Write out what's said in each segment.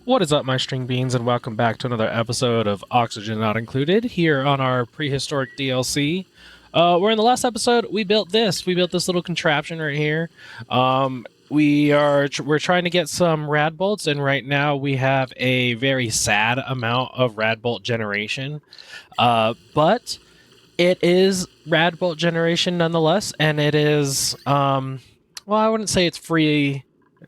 What is up, my string beans, and welcome back to another episode of Oxygen Not Included here on our Prehistoric DLC. Where in the last episode we built this. We built this little contraption right here. We're trying to get some rad bolts, and right now we have a very sad amount of rad bolt generation. But it is rad bolt generation nonetheless, and it is well, I wouldn't say it's free.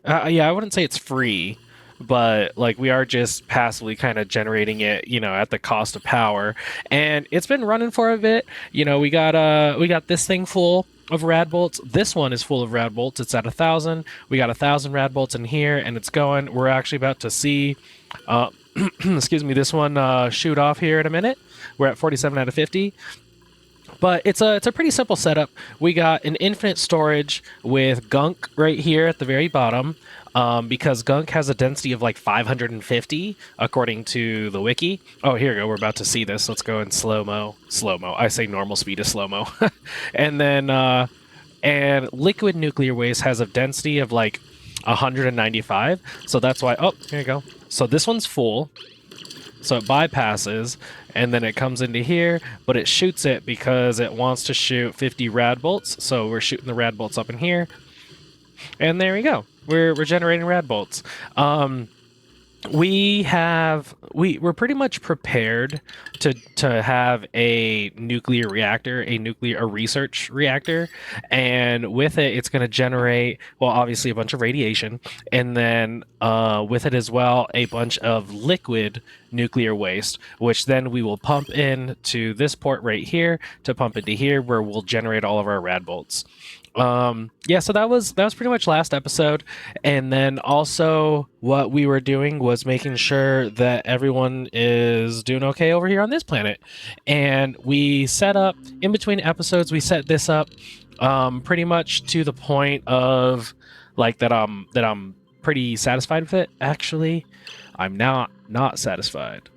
Yeah, I wouldn't say it's free, but like we are just passively kind of generating it, at the cost of power. And it's been running for a bit. We got this thing full of rad bolts. This one is full of rad bolts. It's at 1,000. We got 1,000 rad bolts in here, and it's going. We're actually about to see, excuse me, this one shoot off here in a minute. We're at 47 out of 50. But it's a pretty simple setup. We got an infinite storage with gunk right here at the very bottom, because gunk has a density of like 550 according to the wiki. Oh, here we go. We're about to see this. Let's go in slow mo. Slow mo. I say normal speed is slow mo. And then and liquid nuclear waste has a density of like 195. So that's why. Oh, here you go. So this one's full. So it bypasses, and then it comes into here, but it shoots it because it wants to shoot 50 rad bolts. So we're shooting the rad bolts up in here, and there we go. We're generating rad bolts. We're pretty much prepared to have a nuclear reactor, a research reactor, and with it, it's going to generate, well, obviously a bunch of radiation, and then with it as well a bunch of liquid nuclear waste, which then we will pump in to this port right here to pump into here, where we'll generate all of our rad bolts. Yeah, so that was pretty much last episode. And then also what we were doing was making sure that everyone is doing okay over here on this planet. And we set up in between episodes, we set this up pretty much to the point of like that I'm pretty satisfied with it. Actually, I'm not satisfied.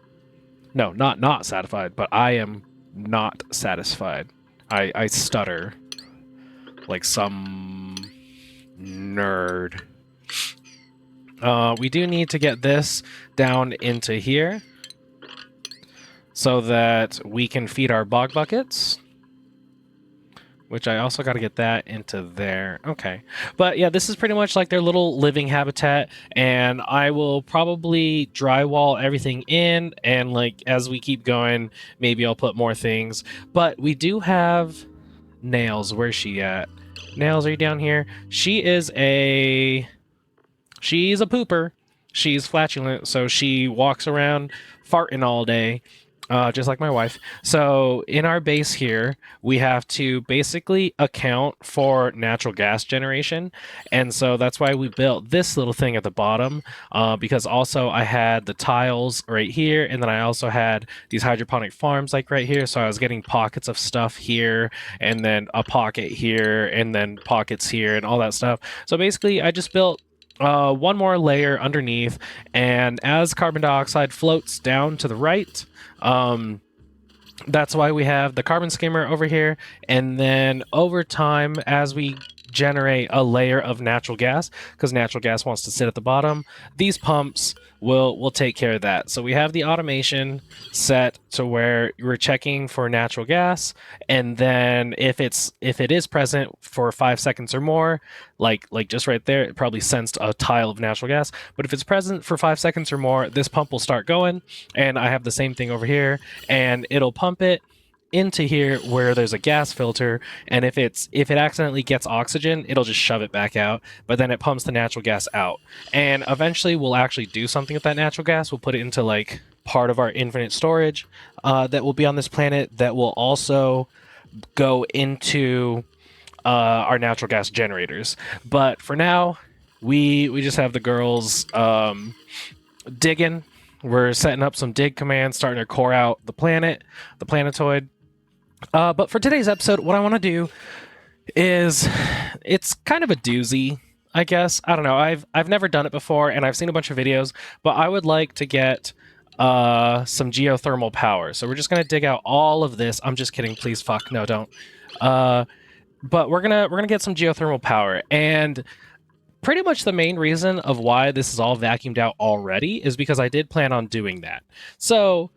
No, not satisfied, but I am not satisfied. I stutter like some nerd. We do need to get this down into here so that we can feed our bog buckets, which I also got to get that into there. Okay. But yeah, this is pretty much like their little living habitat, and I will probably drywall everything in, and like as we keep going, maybe I'll put more things. But we do have Nails. Where's she at? Nails, are you down here? She's a pooper. She's flatulent, so she walks around farting all day, just like my wife. So in our base here, we have to basically account for natural gas generation, and so that's why we built this little thing at the bottom, because also I had the tiles right here, and then I also had these hydroponic farms like right here, so I was getting pockets of stuff here, and then a pocket here, and then pockets here, and all that stuff. So basically, I just built one more layer underneath, and as carbon dioxide floats down to the right, that's why we have the carbon skimmer over here. And then over time, as we generate a layer of natural gas, because natural gas wants to sit at the bottom, these pumps will take care of that. So we have the automation set to where we're checking for natural gas, and then if it is present for 5 seconds or more, like just right there, it probably sensed a tile of natural gas. But if it's present for 5 seconds or more, this pump will start going, and I have the same thing over here, and it'll pump it into here where there's a gas filter, and if it accidentally gets oxygen, it'll just shove it back out, but then it pumps the natural gas out. And eventually we'll actually do something with that natural gas. We'll put it into like part of our infinite storage that will be on this planet, that will also go into our natural gas generators. But for now, we just have the girls digging. We're setting up some dig commands, starting to core out the planet, the planetoid. But for today's episode, what I want to do is, it's kind of a doozy, I guess. I don't know. I've never done it before, and I've seen a bunch of videos, but I would like to get some geothermal power. So we're just gonna dig out all of this. I'm just kidding. Please, fuck, no, don't. But we're gonna get some geothermal power, and pretty much the main reason of why this is all vacuumed out already is because I did plan on doing that. So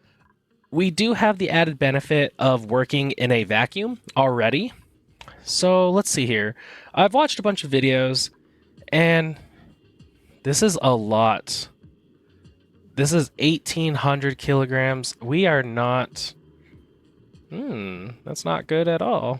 we do have the added benefit of working in a vacuum already. So let's see here. I've watched a bunch of videos, and this is a lot. This is 1,800 kilograms. We are not... that's not good at all.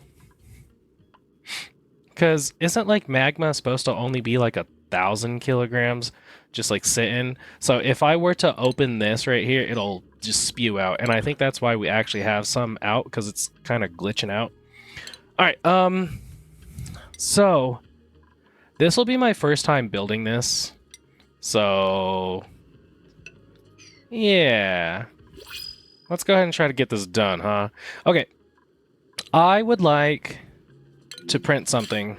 Because isn't like magma supposed to only be like 1,000 kilograms just like sitting? So if I were to open this right here, it'll just spew out. And I think that's why we actually have some out, because it's kind of glitching out. All right, so this will be my first time building this. So yeah. Let's go ahead and try to get this done, huh? Okay. I would like to print something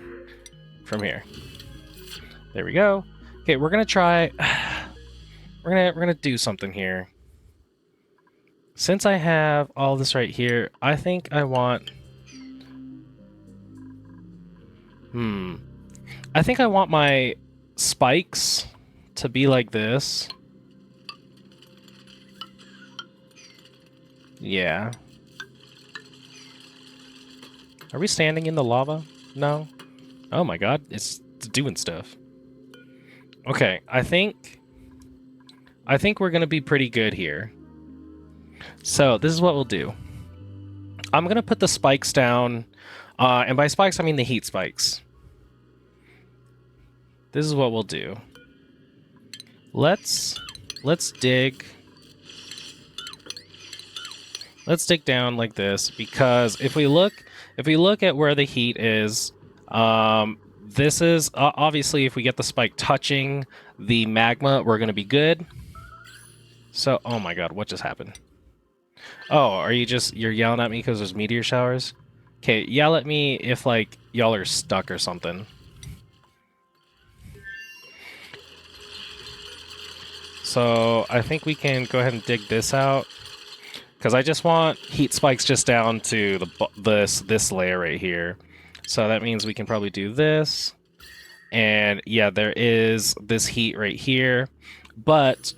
from here. There we go. Okay, we're gonna try. We're gonna do something here. Since I have all this right here, I think I want. I think I want my spikes to be like this. Yeah. Are we standing in the lava? No. Oh my god, it's doing stuff. Okay, I think we're gonna be pretty good here. So this is what we'll do. I'm gonna put the spikes down, and by spikes I mean the heat spikes. This is what we'll do. Let's dig. Let's dig down like this, because if we look at where the heat is, this is obviously if we get the spike touching the magma, we're going to be good. So, oh my god, what just happened? Oh, are you're yelling at me because there's meteor showers? Okay, yell at me if like y'all are stuck or something. So I think we can go ahead and dig this out. Because I just want heat spikes just down to this layer right here. So that means we can probably do this. And yeah, there is this heat right here. But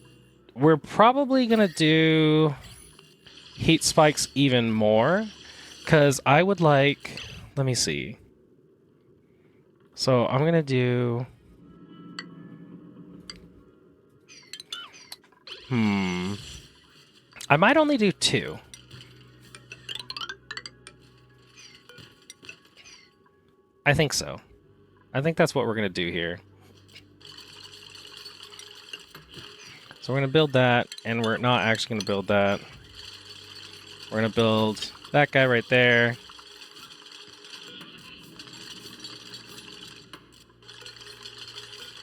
we're probably going to do heat spikes even more. Because I would like... Let me see. So I'm going to do... I might only do 2. I think so. I think that's what we're going to do here. So we're going to build that, and we're not actually going to build that. We're going to build that guy right there.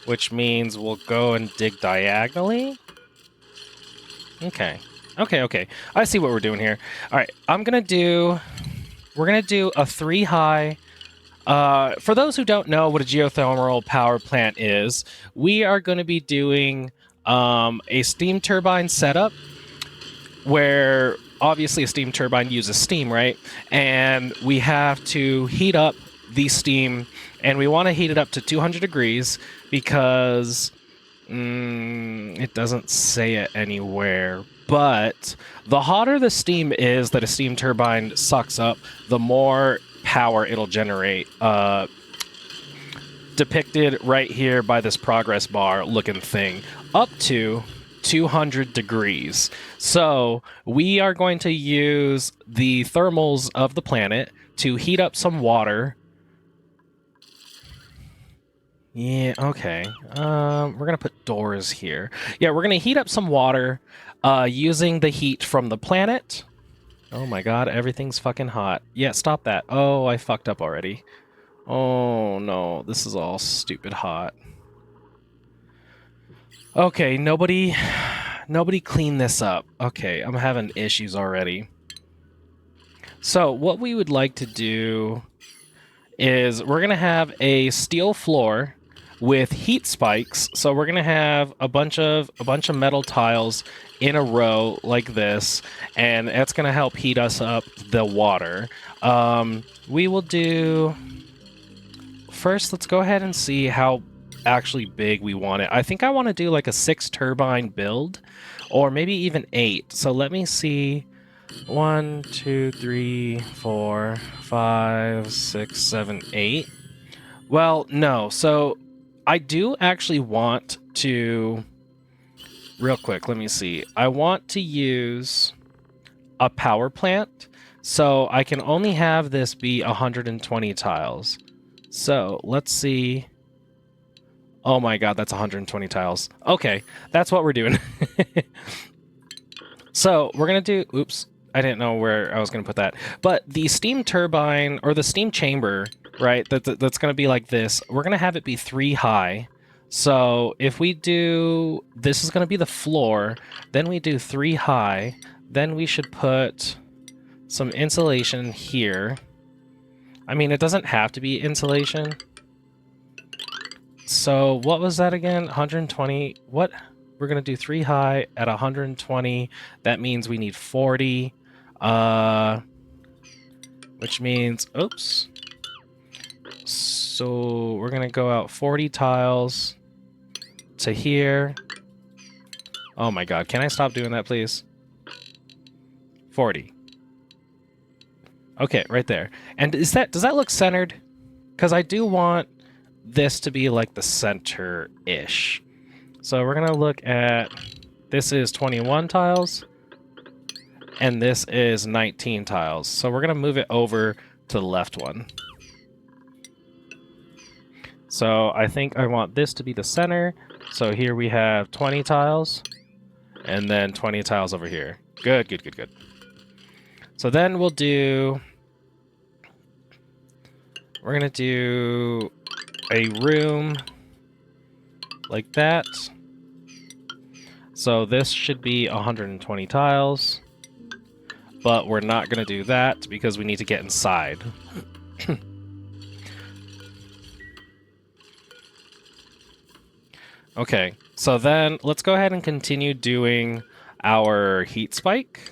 Which means we'll go and dig diagonally. Okay. Okay. I see what we're doing here. All right, we're gonna do a 3 high. For those who don't know what a geothermal power plant is, we are going to be doing a steam turbine setup where obviously a steam turbine uses steam, right? And we have to heat up the steam, and we want to heat it up to 200 degrees because it doesn't say it anywhere. But the hotter the steam is that a steam turbine sucks up, the more power it'll generate. Depicted right here by this progress bar looking thing, up to 200 degrees. So we are going to use the thermals of the planet to heat up some water. Yeah, okay. We're going to put doors here. Yeah, we're going to heat up some water using the heat from the planet. Oh my god, everything's fucking hot. Yeah, stop that. Oh, I fucked up already. Oh no, this is all stupid hot. Okay, nobody clean this up. Okay, I'm having issues already. So what we would like to do is we're gonna have a steel floor with heat spikes. So we're gonna have a bunch of metal tiles in a row like this, and that's gonna help heat us up the water. We will do first. Let's go ahead and see how actually big we want it. I think I want to do like a 6 turbine build, or maybe even 8. So let me see. 1, 2, 3, 4, 5, 6, 7, 8. Well, no. So I do actually want to. Real quick, let me see. I want to use a power plant, so I can only have this be 120 tiles. So let's see. Oh my god, that's 120 tiles. Okay, that's what we're doing. So we're gonna do. Oops, I didn't know where I was gonna put that. But the steam turbine or the steam chamber, right? That's gonna be like this. We're gonna have it be 3 high. So if we do, this is gonna be the floor. Then we do 3 high. Then we should put some insulation here. I mean, it doesn't have to be insulation. So what was that again? 120. What? We're going to do 3 high at 120. That means we need 40. Which means, oops. So we're going to go out 40 tiles to here. Oh my god, can I stop doing that, please? 40. Okay, right there. And does that look centered? Because I do want this to be like the center-ish. So we're going to look at, this is 21 tiles, and this is 19 tiles. So we're going to move it over to the left one. So I think I want this to be the center. So here we have 20 tiles, and then 20 tiles over here. Good, good, good, good. So then we'll do, we're going to do a room like that. So this should be 120 tiles, but we're not going to do that because we need to get inside. Okay, so then let's go ahead and continue doing our heat spike.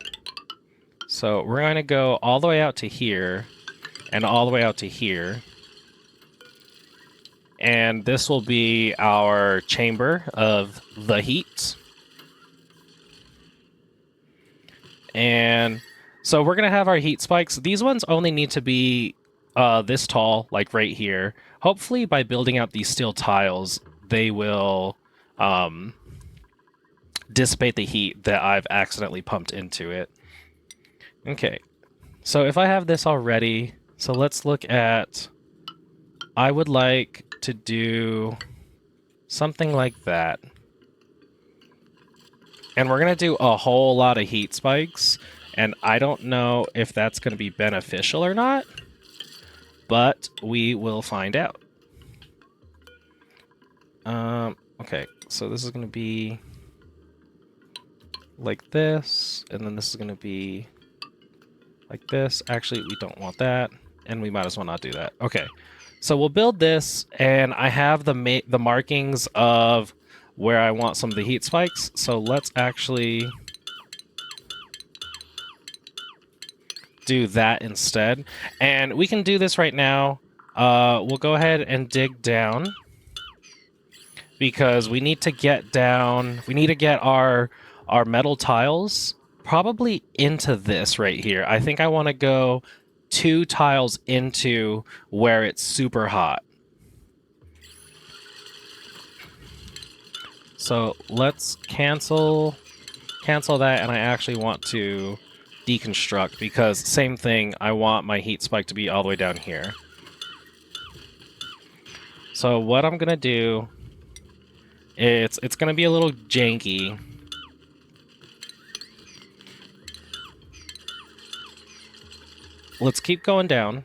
So we're going to go all the way out to here and all the way out to here. And this will be our chamber of the heat. And so we're going to have our heat spikes. These ones only need to be this tall, like right here. Hopefully by building out these steel tiles, they will dissipate the heat that I've accidentally pumped into it. Okay, so if I have this already, so let's look at, I would like to do something like that. And we're going to do a whole lot of heat spikes, and I don't know if that's going to be beneficial or not, but we will find out. Okay, so this is going to be like this, and then this is going to be like this. Actually, we don't want that, and we might as well not do that. Okay, so we'll build this, and I have the markings of where I want some of the heat spikes. So let's actually do that instead. And we can do this right now. We'll go ahead and dig down because we need to get down. We need to get our metal tiles probably into this right here. I think I want to go 2 tiles into where it's super hot. So let's cancel that, and I actually want to deconstruct because same thing, I want my heat spike to be all the way down here. So what I'm gonna do, it's gonna be a little janky. Let's keep going down.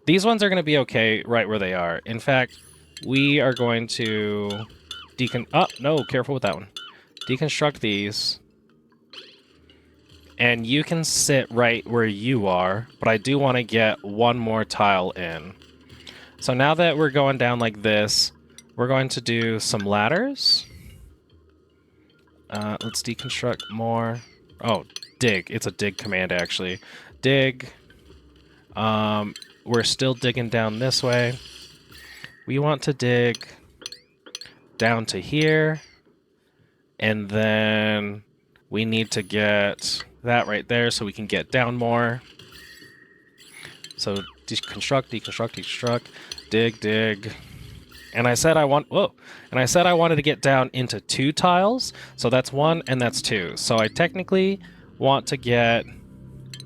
These ones are gonna be okay right where they are. In fact, we are going to oh, no, careful with that one. Deconstruct these. And you can sit right where you are, but I do want to get one more tile in. So now that we're going down like this, we're going to do some ladders. Let's deconstruct more. Oh, dig. It's a dig command, actually. Dig. We're still digging down this way. We want to dig down to here, and then we need to get that right there so we can get down more. So deconstruct, deconstruct, deconstruct, dig, dig. And I said I wanted to get down into 2 tiles. So that's 1 and that's 2. So I technically want to get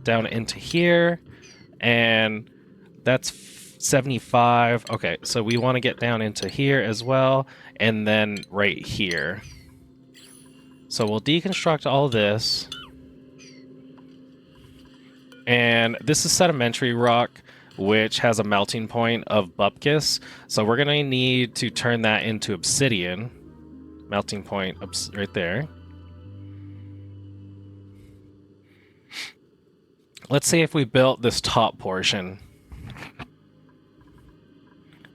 down into here, and that's 75. Okay, so we want to get down into here as well, and then right here. So we'll deconstruct all this. And this is sedimentary rock, which has a melting point of bupkis. So we're going to need to turn that into obsidian. Melting point right there. Let's see if we built this top portion.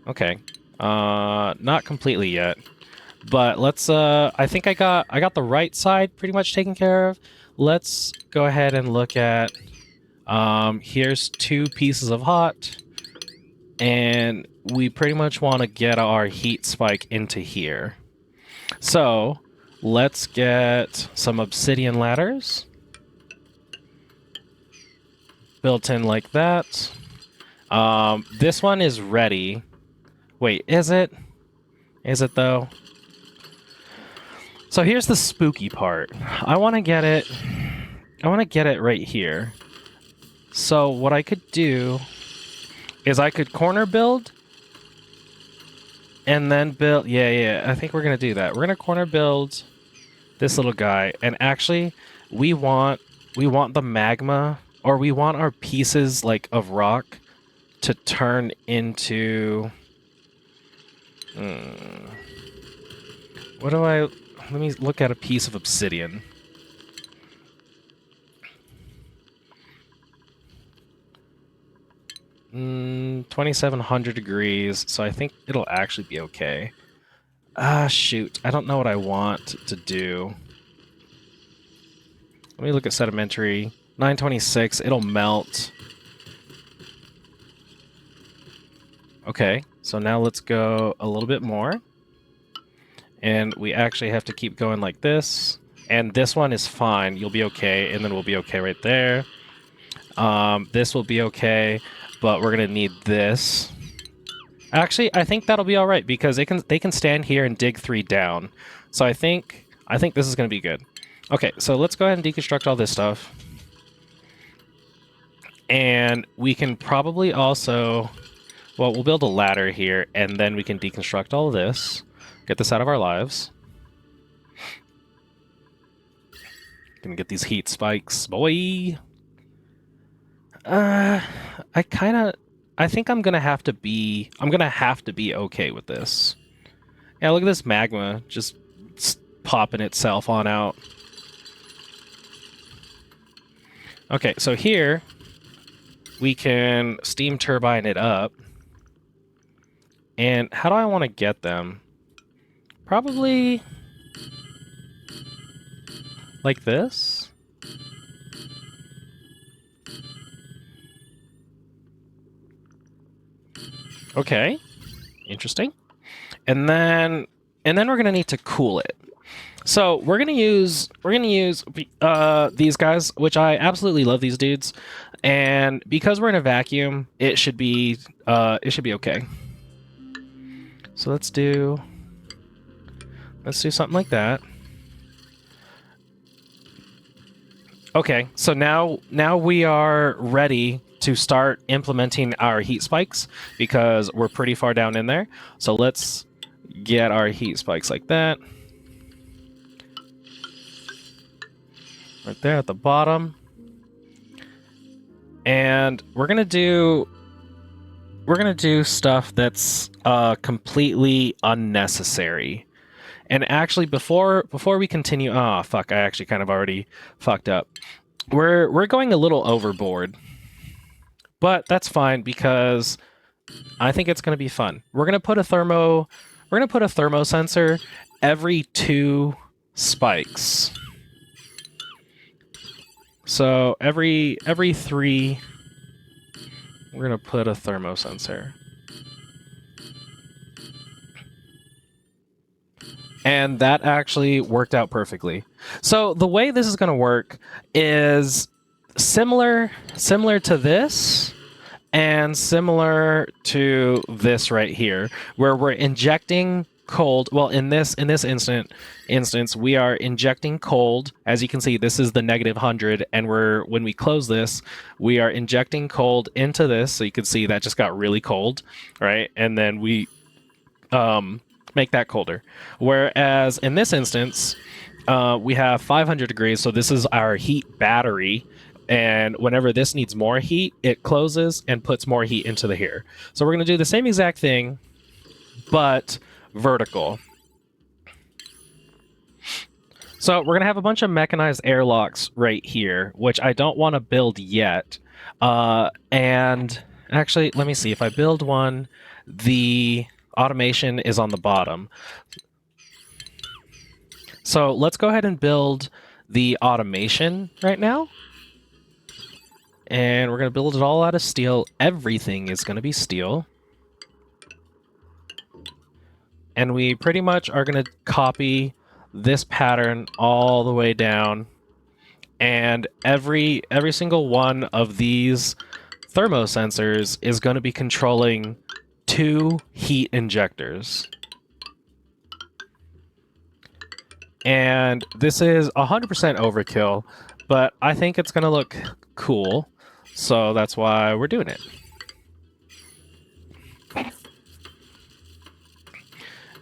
Okay. Not completely yet. But let's I think I got the right side pretty much taken care of. Let's go ahead and look at here's 2 pieces of hot, and we pretty much want to get our heat spike into here. So let's get some obsidian ladders built in like that. This one is ready. Wait, is it? Is it though? So here's the spooky part. I want to get it right here. So what I could do is I could corner build and then build. Yeah, I think we're going to do that. We're going to corner build this little guy, and actually we want the magma, or we want our pieces like of rock to turn into let me look at a piece of obsidian. Mm, 2700 degrees, so I think it'll actually be okay. Ah, shoot. I don't know what I want to do. Let me look at sedimentary. 926, it'll melt. Okay, so now let's go a little bit more. And we actually have to keep going like this. And this one is fine. You'll be okay, and then we'll be okay right there. This will be okay, but we're gonna need this. Actually, I think that'll be all right because they can stand here and dig 3 down. So I think this is gonna be good. Okay, so let's go ahead and deconstruct all this stuff. And we can probably also, well, we'll build a ladder here, and then we can deconstruct all of this. Get this out of our lives. Gonna get these heat spikes, boy. I think I'm gonna have to be okay with this. Yeah, look at this magma just popping itself on out. Okay, so here we can steam turbine it up. And how do I want to get them? Probably like this. Okay, interesting. And then we're gonna need to cool it. So we're gonna use these guys, which I absolutely love these dudes, and because we're in a vacuum, it should be okay. So let's do something like that. Okay, so now we are ready to start implementing our heat spikes because we're pretty far down in there. So let's get our heat spikes like that. Right there at the bottom. And we're gonna do stuff that's completely unnecessary. And actually, before we continue, oh fuck, I actually kind of already fucked up. We're going a little overboard, but that's fine because I think it's gonna be fun. We're gonna put a thermo sensor every 2 spikes. So every 3, we're gonna put a thermo sensor. And that actually worked out perfectly. So the way this is going to work is similar to this and similar to this right here, where we're injecting cold. Well, in this instance, we are injecting cold. As you can see, this is the -100, and when we close this, we are injecting cold into this. So you can see that just got really cold, right? And then we make that colder. Whereas in this instance, we have 500 degrees, so this is our heat battery. And whenever this needs more heat, it closes and puts more heat into the here. So we're going to do the same exact thing, but vertical. So we're going to have a bunch of mechanized airlocks right here, which I don't want to build yet. And actually, let me see. If I build one, the automation is on the bottom. So let's go ahead and build the automation right now. And we're going to build it all out of steel. Everything is going to be steel. And we pretty much are going to copy this pattern all the way down. And every single one of these thermosensors is going to be controlling 2 heat injectors. And this is 100% overkill, but I think it's going to look cool. So that's why we're doing it.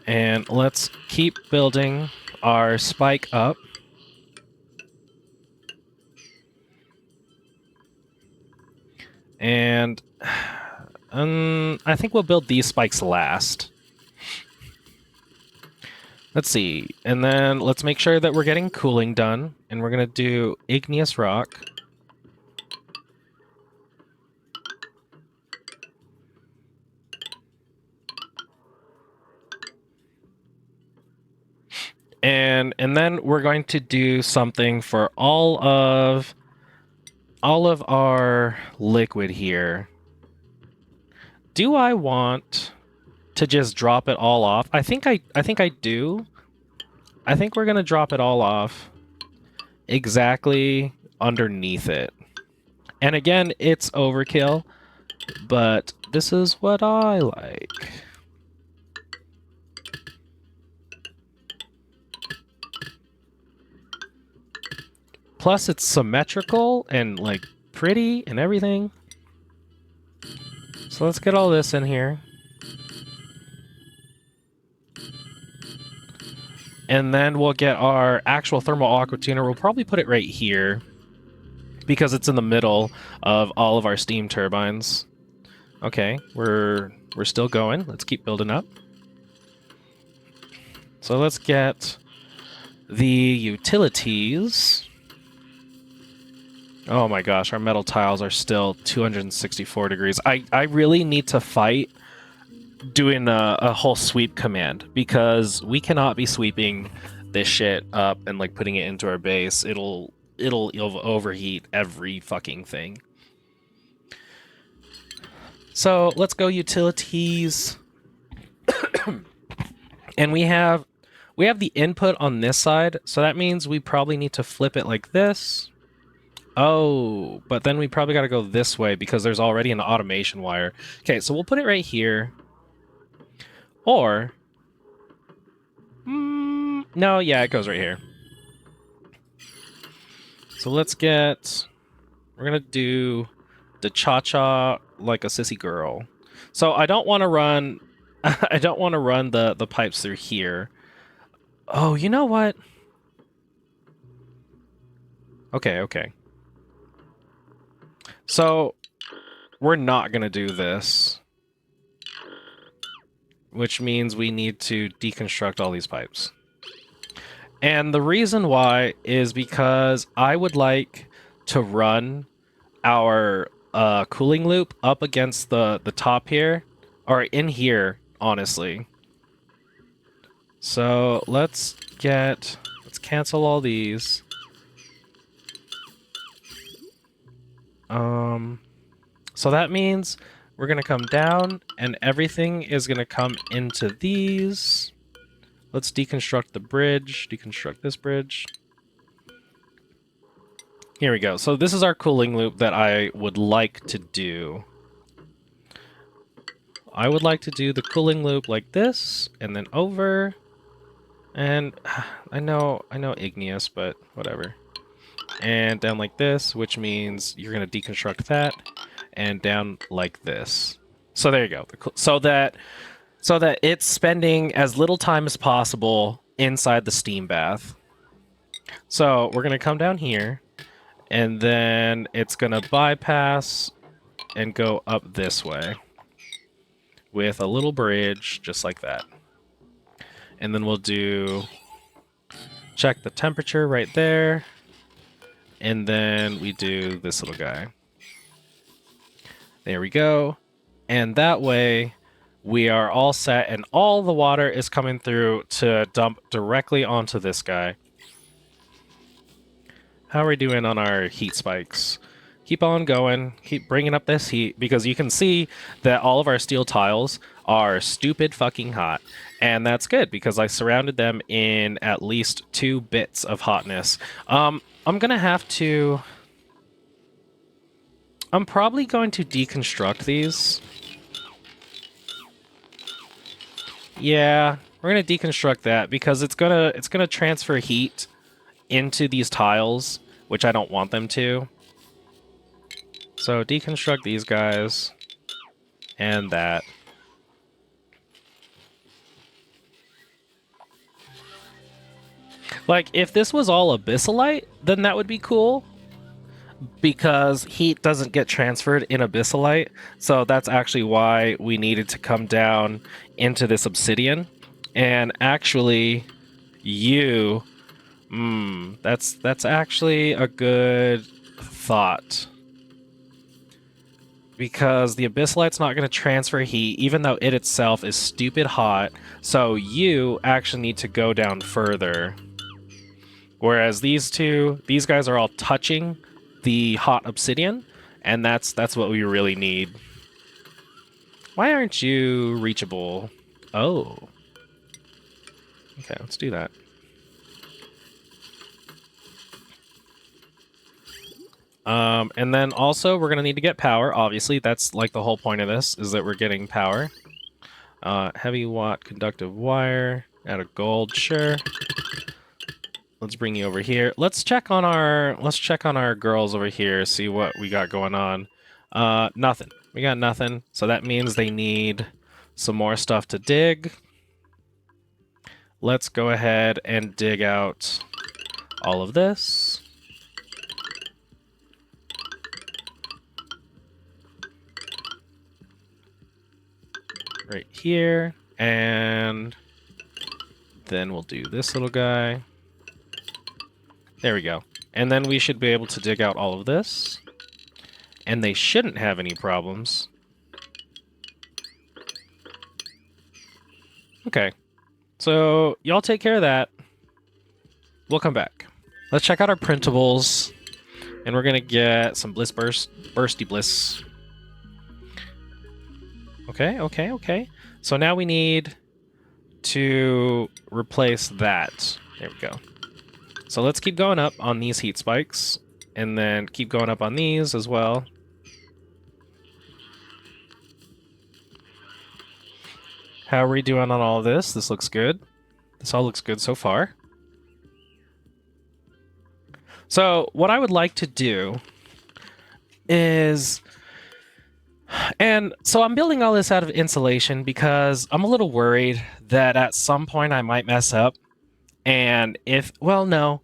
And let's keep building our spike up. And I think we'll build these spikes last. Let's see. And then let's make sure that we're getting cooling done. And we're going to do igneous rock. And then we're going to do something for all of our liquid here. Do I want to just drop it all off? I think I do. I think we're going to drop it all off exactly underneath it. And again, it's overkill, but this is what I like. Plus, it's symmetrical and, like, pretty and everything. So let's get all this in here. And then we'll get our actual thermal aqua tuner. We'll probably put it right here because it's in the middle of all of our steam turbines. Okay, we're still going. Let's keep building up. So let's get the utilities. Oh my gosh, our metal tiles are still 264 degrees. I really need to fight doing a whole sweep command because we cannot be sweeping this shit up and like putting it into our base. It'll overheat every fucking thing. So let's go utilities. And we have the input on this side, so that means we probably need to flip it like this. Oh, but then we probably got to go this way because there's already an automation wire. Okay, so we'll put it right here. Or... no, yeah, it goes right here. So let's get... we're going to do the cha-cha like a sissy girl. So I don't want to run... I don't want to run the pipes through here. Oh, you know what? Okay. So, we're not going to do this. Which means we need to deconstruct all these pipes. And the reason why is because I would like to run our cooling loop up against the top here. Or in here, honestly. So, let's cancel all these. So that means we're going to come down and everything is going to come into these Let's deconstruct the bridge. Deconstruct this bridge. Here we go. So this is our cooling loop that I would like to do. I would like to do the cooling loop like this, and then over. And I know igneous, but whatever. And down like this, which means you're going to deconstruct that, and down like this. So there you go. So that it's spending as little time as possible inside the steam bath. So we're going to come down here, and then it's going to bypass and go up this way with a little bridge just like that. And then we'll do check the temperature right there. And then we do this little guy. There we go. And that way we are all set, and all the water is coming through to dump directly onto this guy. How are we doing on our heat spikes? Keep on going. Keep bringing up this heat, because you can see that all of our steel tiles are stupid fucking hot. And that's good, because I surrounded them in at least 2 bits of hotness. I'm gonna have to... I'm probably going to deconstruct these. Yeah, we're gonna deconstruct that, because it's gonna transfer heat into these tiles, which I don't want them to. So deconstruct these guys, and that. Like, if this was all abyssalite, then that would be cool, because heat doesn't get transferred in abyssalite. So that's actually why we needed to come down into this obsidian. And actually, that's actually a good thought. Because the abyssalite's not going to transfer heat, even though it itself is stupid hot. So you actually need to go down further. Whereas these guys are all touching the hot obsidian, and that's what we really need. Why aren't you reachable? Oh. Okay, let's do that. And then also we're going to need to get power. Obviously, that's like the whole point of this, is that we're getting power. Heavy watt conductive wire out of gold, sure. Let's bring you over here. Let's check on our girls over here, see what we got going on. Nothing. We got nothing. So that means they need some more stuff to dig. Let's go ahead and dig out all of this. Right here. And then we'll do this little guy. There we go. And then we should be able to dig out all of this. And they shouldn't have any problems. Okay. So, y'all take care of that. We'll come back. Let's check out our printables. And we're gonna get some bursty bliss. Okay. So now we need to replace that. There we go. So let's keep going up on these heat spikes, and then keep going up on these as well. How are we doing on all of this? This looks good. This all looks good so far. So what I would like to do is... And so I'm building all this out of insulation because I'm a little worried that at some point I might mess up. And if... Well, no.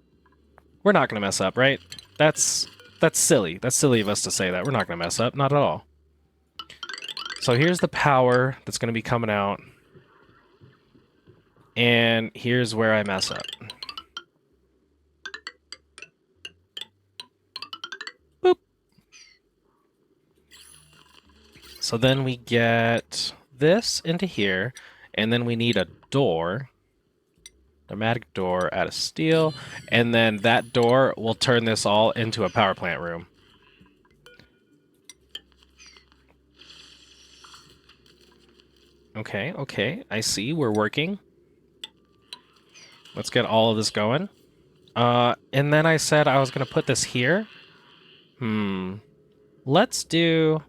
We're not going to mess up, right? That's silly. That's silly of us to say that. We're not going to mess up. Not at all. So here's the power that's going to be coming out. And here's where I mess up. Boop. So then we get this into here, and then we need a door. Pneumatic door out of steel, and then that door will turn this all into a power plant room. Okay, I see. We're working. Let's get all of this going. And then I said I was going to put this here. Let's do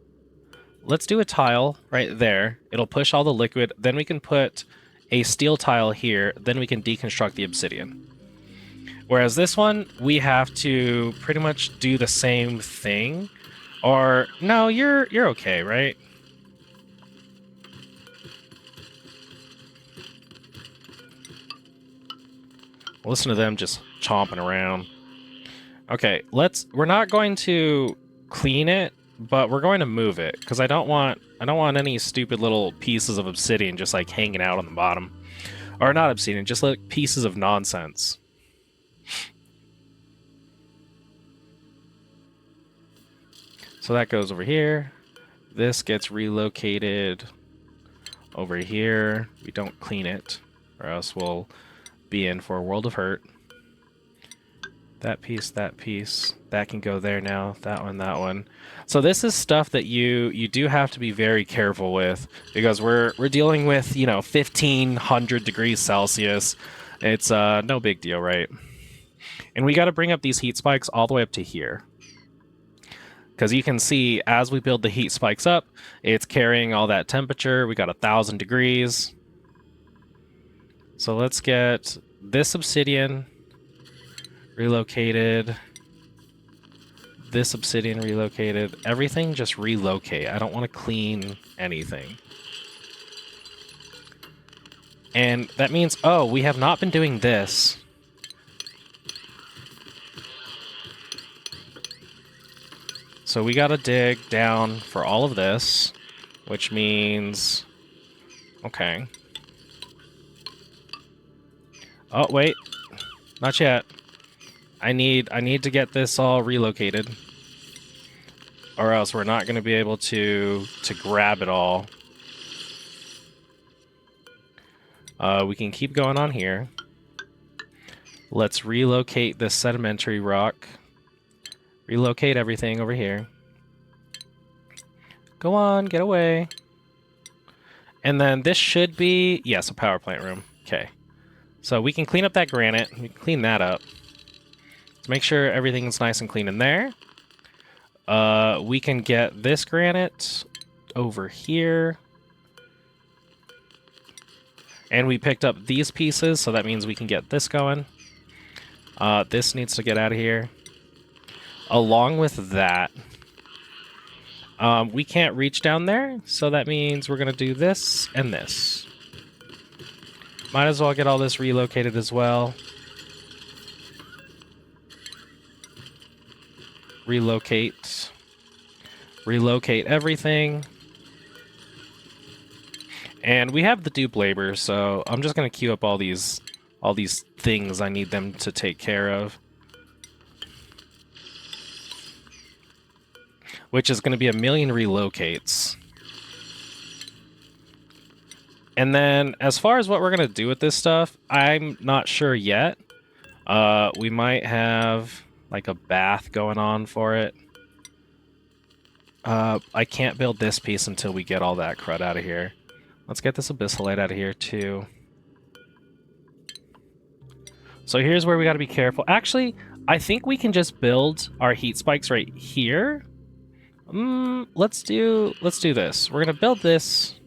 a tile right there. It'll push all the liquid. Then we can put a steel tile here. Then we can deconstruct the obsidian. Whereas this one, we have to pretty much do the same thing. Or no, you're okay, right? Listen to them just chomping around. Okay, we're not going to clean it, but we're going to move it because I don't want any stupid little pieces of obsidian just like hanging out on the bottom. Or not obsidian, just like pieces of nonsense. So that goes over here. This gets relocated over here. We don't clean it, or else we'll be in for a world of hurt. That piece, that can go there now. That one. So this is stuff that you do have to be very careful with because we're dealing with 1500 degrees Celsius. It's no big deal, right? And we got to bring up these heat spikes all the way up to here. Because you can see, as we build the heat spikes up, it's carrying all that temperature. We got 1000 degrees. So let's get this obsidian relocated. This obsidian relocated. Everything just relocate. I don't want to clean anything. And that means, oh, we have not been doing this. So we gotta dig down for all of this, which means... Okay. Oh, wait. Not yet. I need to get this all relocated. Or else we're not gonna be able to grab it all. We can keep going on here. Let's relocate this sedimentary rock. Relocate everything over here. Go on, get away. And then this should be, yes, a power plant room. Okay. So we can clean up that granite. We can clean that up. Let's make sure everything's nice and clean in there. We can get this granite over here. And we picked up these pieces, so that means we can get this going. This needs to get out of here. Along with that, we can't reach down there, so that means we're going to do this and this. Might as well get all this relocated as well. Relocate. Relocate everything. And we have the dupe labor, so I'm just going to queue up all these things I need them to take care of. Which is going to be 1,000,000 relocates. And then, as far as what we're going to do with this stuff, I'm not sure yet. We might have, like, a bath going on for it. I can't build this piece until we get all that crud out of here. Let's get this abyssalite out of here, too. So here's where we got to be careful. Actually, I think we can just build our heat spikes right here. Let's do this. We're gonna build this,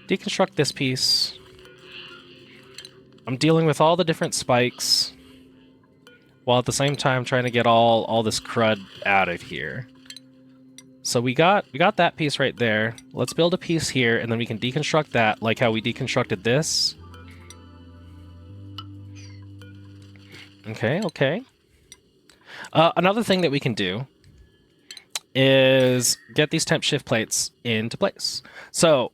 deconstruct this piece. I'm dealing with all the different spikes, while at the same time trying to get all this crud out of here. So we got that piece right there. Let's build a piece here, and then we can deconstruct that, like how we deconstructed this. Okay. Another thing that we can do is get these temp shift plates into place. So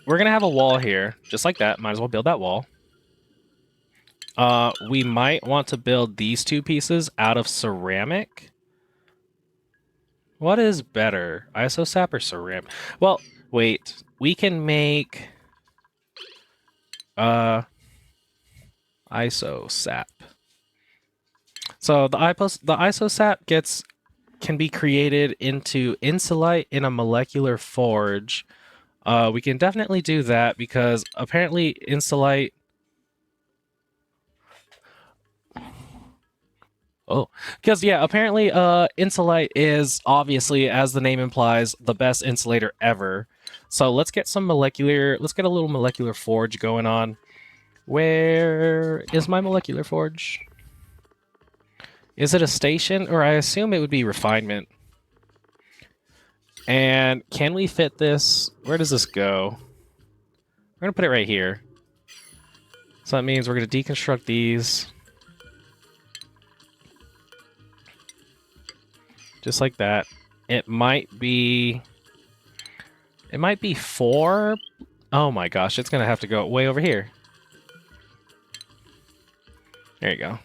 we're going to have a wall here, just like that. Might as well build that wall. We might want to build these two pieces out of ceramic. What is better, isosap or ceramic? Well, wait. We can make isosap. So the isosap can be created into insulite in a molecular forge. We can definitely do that because apparently insulite Oh, because yeah, apparently, insulite is obviously, as the name implies, the best insulator ever. So let's get some molecular. Let's get a little molecular forge going on. Where is my molecular forge? Is it a station, or I assume it would be refinement? And can we fit this? Where does this go? We're gonna put it right here. So that means we're gonna deconstruct these. Just like that. It might be 4. Oh my gosh, it's gonna have to go way over here. There you go.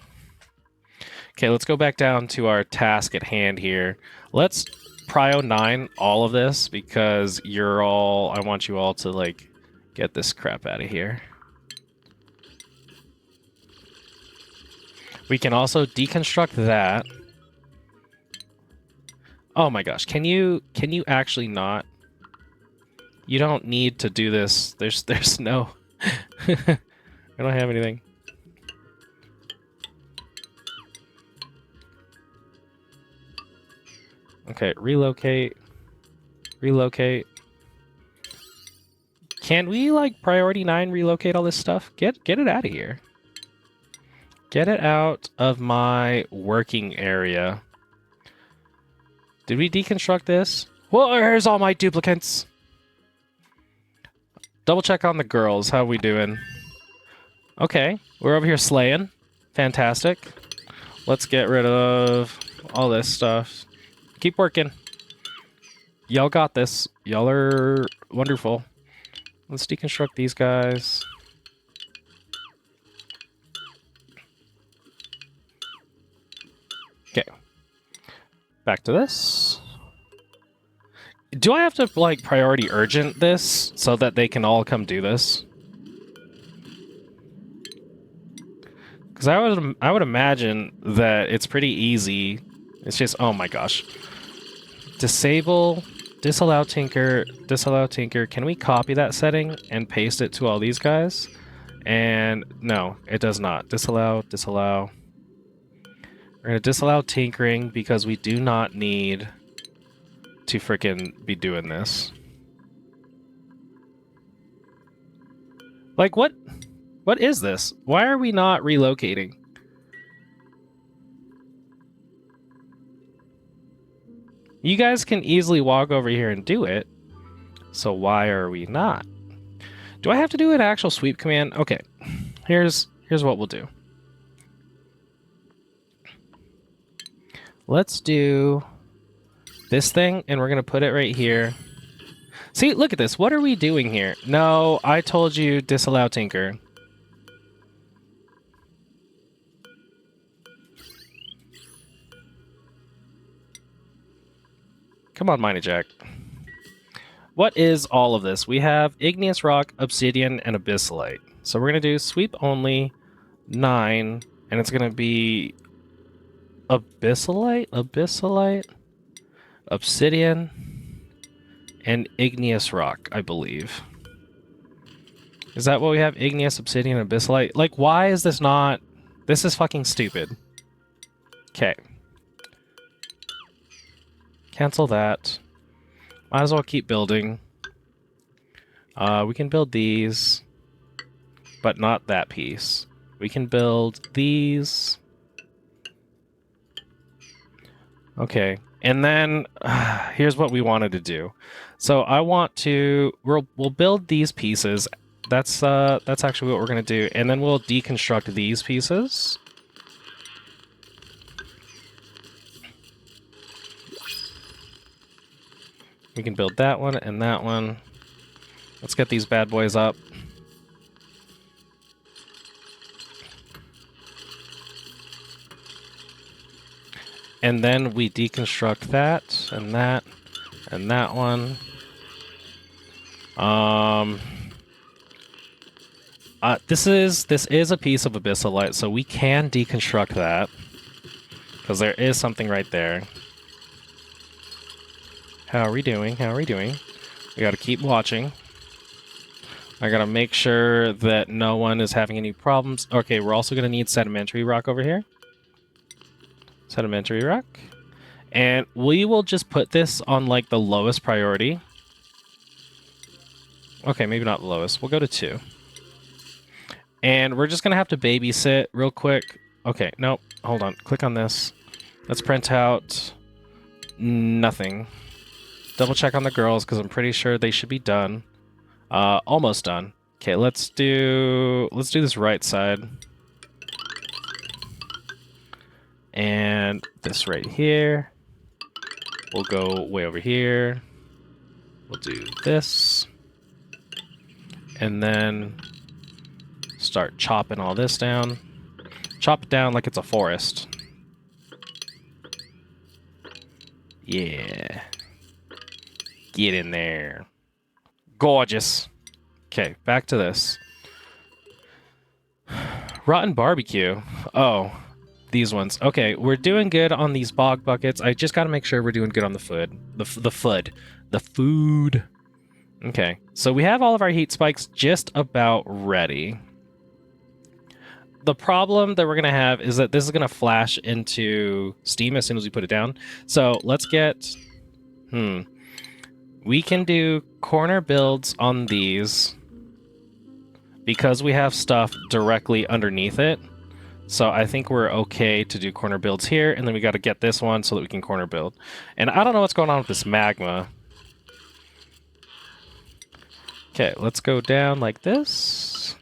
Okay, let's go back down to our task at hand here. Let's prio 9 all of this because I want you all to like get this crap out of here. We can also deconstruct that. Oh my gosh, can you actually not? You don't need to do this. There's no I don't have anything. Okay, relocate. Relocate. Can we like priority 9 relocate all this stuff? Get it out of here. Get it out of my working area. Did we deconstruct this? Where's all my duplicates? Double check on the girls. How we doing? Okay, we're over here slaying. Fantastic. Let's get rid of all this stuff. Keep working. Y'all got this. Y'all are wonderful. Let's deconstruct these guys. Okay. Back to this. Do I have to, like, priority urgent this so that they can all come do this? Because I would imagine that it's pretty easy. It's just, oh my gosh. Disable, disallow tinker, disallow tinker. Can we copy that setting and paste it to all these guys? And no, it does not. Disallow, disallow. We're going to disallow tinkering because we do not need to frickin' be doing this. Like, what is this? Why are we not relocating? You guys can easily walk over here and do it. So why are we not? Do I have to do an actual sweep command? Okay. Here's what we'll do. Let's do this thing, and we're going to put it right here. See, look at this. What are we doing here? No, I told you disallow tinker. Come on, Mighty Jack. What is all of this? We have igneous rock, obsidian, and abyssalite. So we're going to do sweep only 9, and it's going to be abyssalite, obsidian, and igneous rock, I believe. Is that what we have? Igneous, obsidian, and abyssalite? Like, why is this not... This is fucking stupid. Okay. Cancel that. Might as well keep building. We can build these, but not that piece. We can build these. Okay, and then here's what we wanted to do. So I want to we'll build these pieces. That's actually what we're gonna do, and then we'll deconstruct these pieces. We can build that one and that one. Let's get these bad boys up. And then we deconstruct that and that and that one. This is a piece of abyssalite, so we can deconstruct that because there is something right there. How are we doing? How are we doing? We got to keep watching. I got to make sure that no one is having any problems. Okay, we're also going to need sedimentary rock over here. Sedimentary rock. And we will just put this on like the lowest priority. Okay, maybe not the lowest. We'll go to 2. And we're just going to have to babysit real quick. Okay, nope. Hold on. Click on this. Let's print out nothing. Double check on the girls because I'm pretty sure they should be done. Almost done. Okay, let's do this right side. And this right here. We'll go way over here. We'll do this. And then start chopping all this down. Chop it down like it's a forest. Yeah. Get in there. Gorgeous. Okay, back to this. Rotten barbecue. Oh, these ones. Okay, we're doing good on these bog buckets. I just got to make sure we're doing good on the food. The food. Okay, so we have all of our heat spikes just about ready. The problem that we're going to have is that this is going to flash into steam as soon as we put it down. So let's get... We can do corner builds on these because we have stuff directly underneath it. So I think we're okay to do corner builds here, and then we got to get this one so that we can corner build. And I don't know what's going on with this magma. Okay, let's go down like this.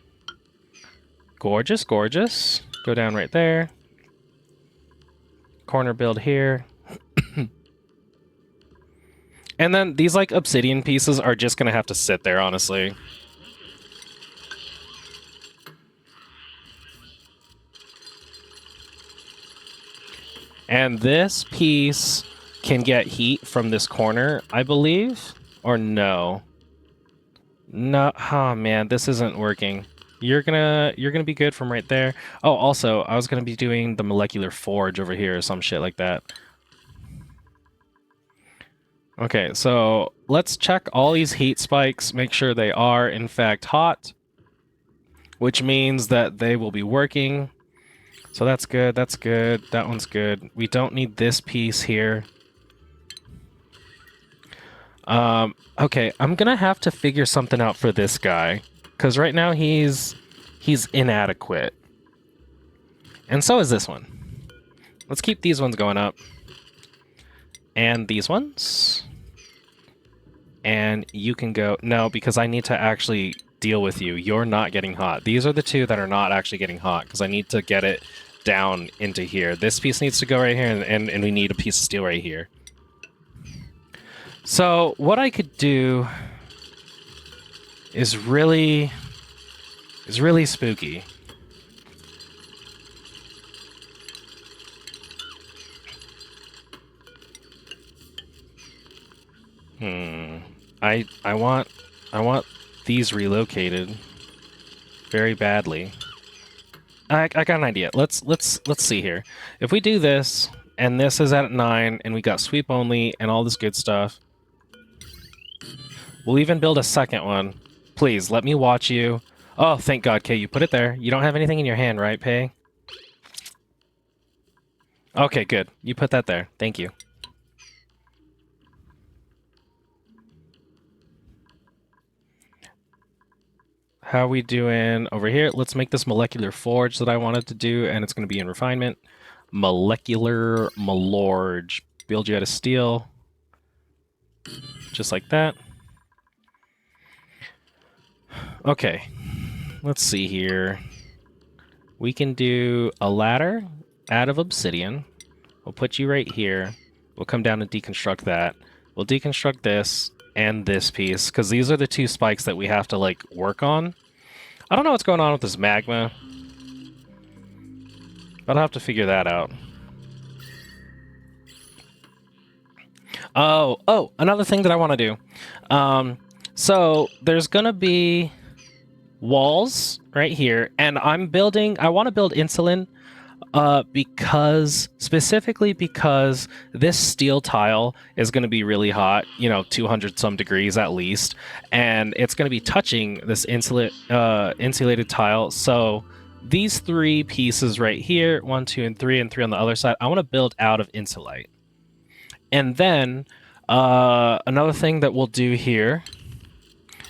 Gorgeous, gorgeous. Go down right there. Corner build here. And then these like obsidian pieces are just gonna have to sit there, honestly. And this piece can get heat from this corner, I believe. Or no. No, oh man, this isn't working. You're gonna be good from right there. Oh, also, I was gonna be doing the molecular forge over here or some shit like that. Okay, so let's check all these heat spikes, make sure they are in fact hot, which means that they will be working. So that's good, that's good, that one's good. We don't need this piece here. Okay, I'm gonna have to figure something out for this guy, because right now he's inadequate. And so is this one. Let's keep these ones going up. And these ones. And you can go... No, because I need to actually deal with you. You're not getting hot. These are the two that are not actually getting hot, because I need to get it down into here. This piece needs to go right here, and we need a piece of steel right here. So, what I could do is really spooky. I want these relocated very badly. I got an idea. Let's see here. If we do this, and this is at 9, and we got sweep only and all this good stuff, we'll even build a second one. Please let me watch you. Oh, thank God, Kay, you put it there. You don't have anything in your hand, right, Pay? Okay, good. You put that there. Thank you. How are we doing over here? Let's make this molecular forge that I wanted to do, and it's going to be in refinement. Molecular malorge. Build you out of steel. Just like that. Okay. Let's see here. We can do a ladder out of obsidian. We'll put you right here. We'll come down and deconstruct that. We'll deconstruct this and this piece, because these are the two spikes that we have to, like, work on. I don't know what's going on with this magma, but I'll have to figure that out. Oh, another thing that I want to do. So there's gonna be walls right here, and I want to build insulin, specifically because this steel tile is going to be really hot, 200 some degrees at least, and it's going to be touching this insulated tile. So these 3 pieces right here, 1, 2, and 3, and 3 on the other side, I want to build out of insulite. And then another thing that we'll do here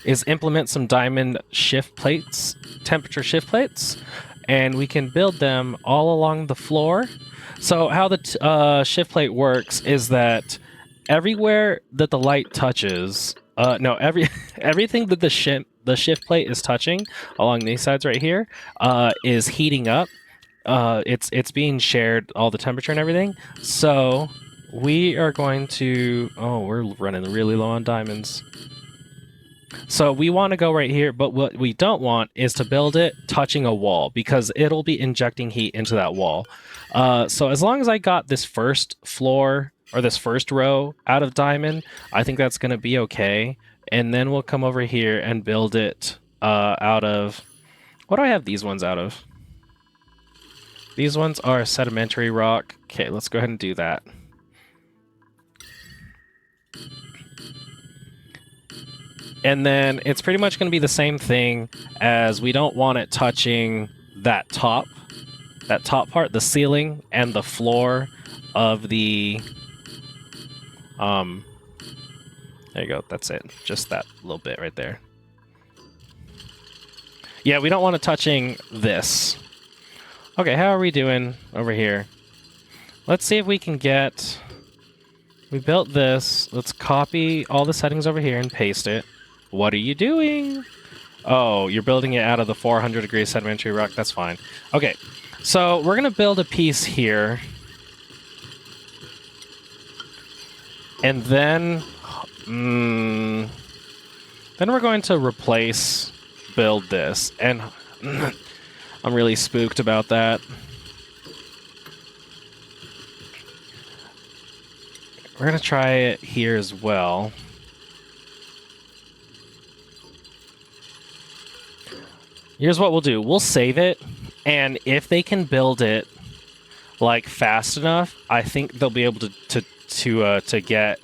is implement some diamond shift plates, temperature shift plates, and we can build them all along the floor. So how the shift plate works is that everywhere that the light touches, everything that the shift plate is touching along these sides right here is heating up. It's being shared, all the temperature and everything. So we are going to... Oh, we're running really low on diamonds. So we want to go right here, but what we don't want is to build it touching a wall, because it'll be injecting heat into that wall. So as long as I got this first floor, or this first row out of diamond, I think that's going to be okay. And then we'll come over here and build it out of... What do I have these ones out of? These ones are sedimentary rock. Okay, let's go ahead and do that. And then it's pretty much going to be the same thing, as we don't want it touching that top part, the ceiling and the floor of the... There you go, that's it. Just that little bit right there. Yeah, we don't want it touching this. Okay, how are we doing over here? Let's see if we can get... We built this. Let's copy all the settings over here and paste it. What are you doing? Oh, you're building it out of the 400 degree sedimentary rock. That's fine. Okay, so we're going to build a piece here. And then... then we're going to build this. And I'm really spooked about that. We're going to try it here as well. Here's what we'll do. We'll save it, and if they can build it like fast enough, I think they'll be able to get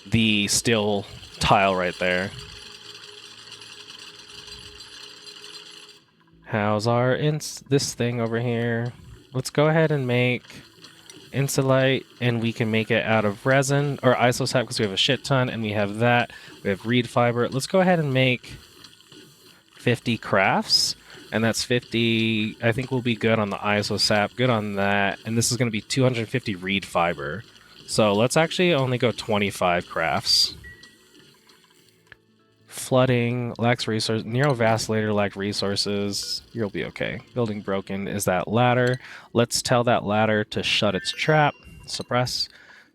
the steel tile right there. How's our this thing over here? Let's go ahead and make insulite, and we can make it out of resin or isosap because we have a shit ton, and we have that. We have reed fiber. Let's go ahead and make 50 crafts, and that's 50. I think we'll be good on the isosap, good on that, and this is going to be 250 reed fiber. So let's actually only go 25 crafts. Flooding, lacks resources. Nero Vacillator lack resources. You'll be okay. Building broken is that ladder. Let's tell that ladder to shut its trap. Suppress.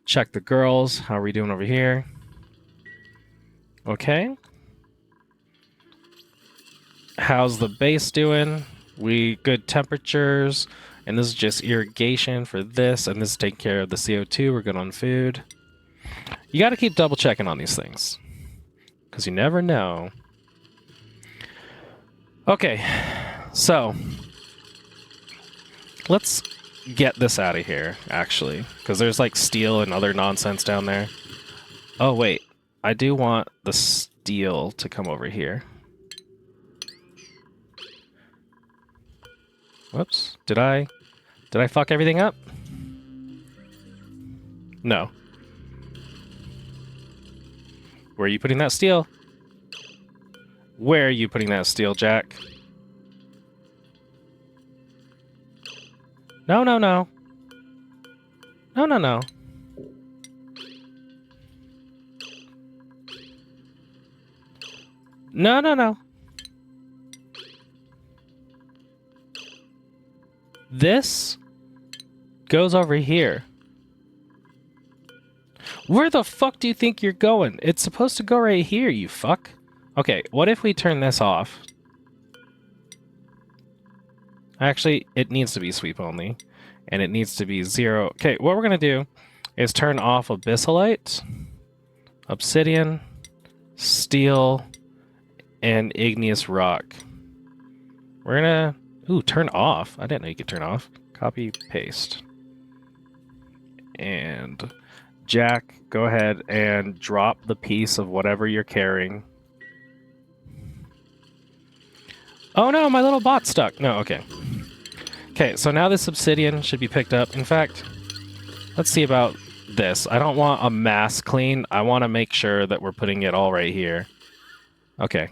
Check the girls. How are we doing over here? Okay. How's the base doing? We good temperatures, and this is just irrigation for this, and this is taking care of the CO2. We're good on food. You got to keep double checking on these things, because you never know. Okay, so let's get this out of here, actually, because there's like steel and other nonsense down there. Oh wait, I do want the steel to come over here. Whoops. Did I fuck everything up? No. Where are you putting that steel? Where are you putting that steel, Jack? No, no, no. No, no, no. No, no, no. This goes over here. Where the fuck do you think you're going? It's supposed to go right here, you fuck. Okay, what if we turn this off? Actually, it needs to be sweep only. And it needs to be 0. Okay, what we're going to do is turn off abyssalite, obsidian, steel, and igneous rock. We're going to... Ooh, turn off. I didn't know you could turn off. Copy, paste. And Jack, go ahead and drop the piece of whatever you're carrying. Oh no, my little bot's stuck. No, okay. Okay, so now this obsidian should be picked up. In fact, let's see about this. I don't want a mass clean. I want to make sure that we're putting it all right here. Okay.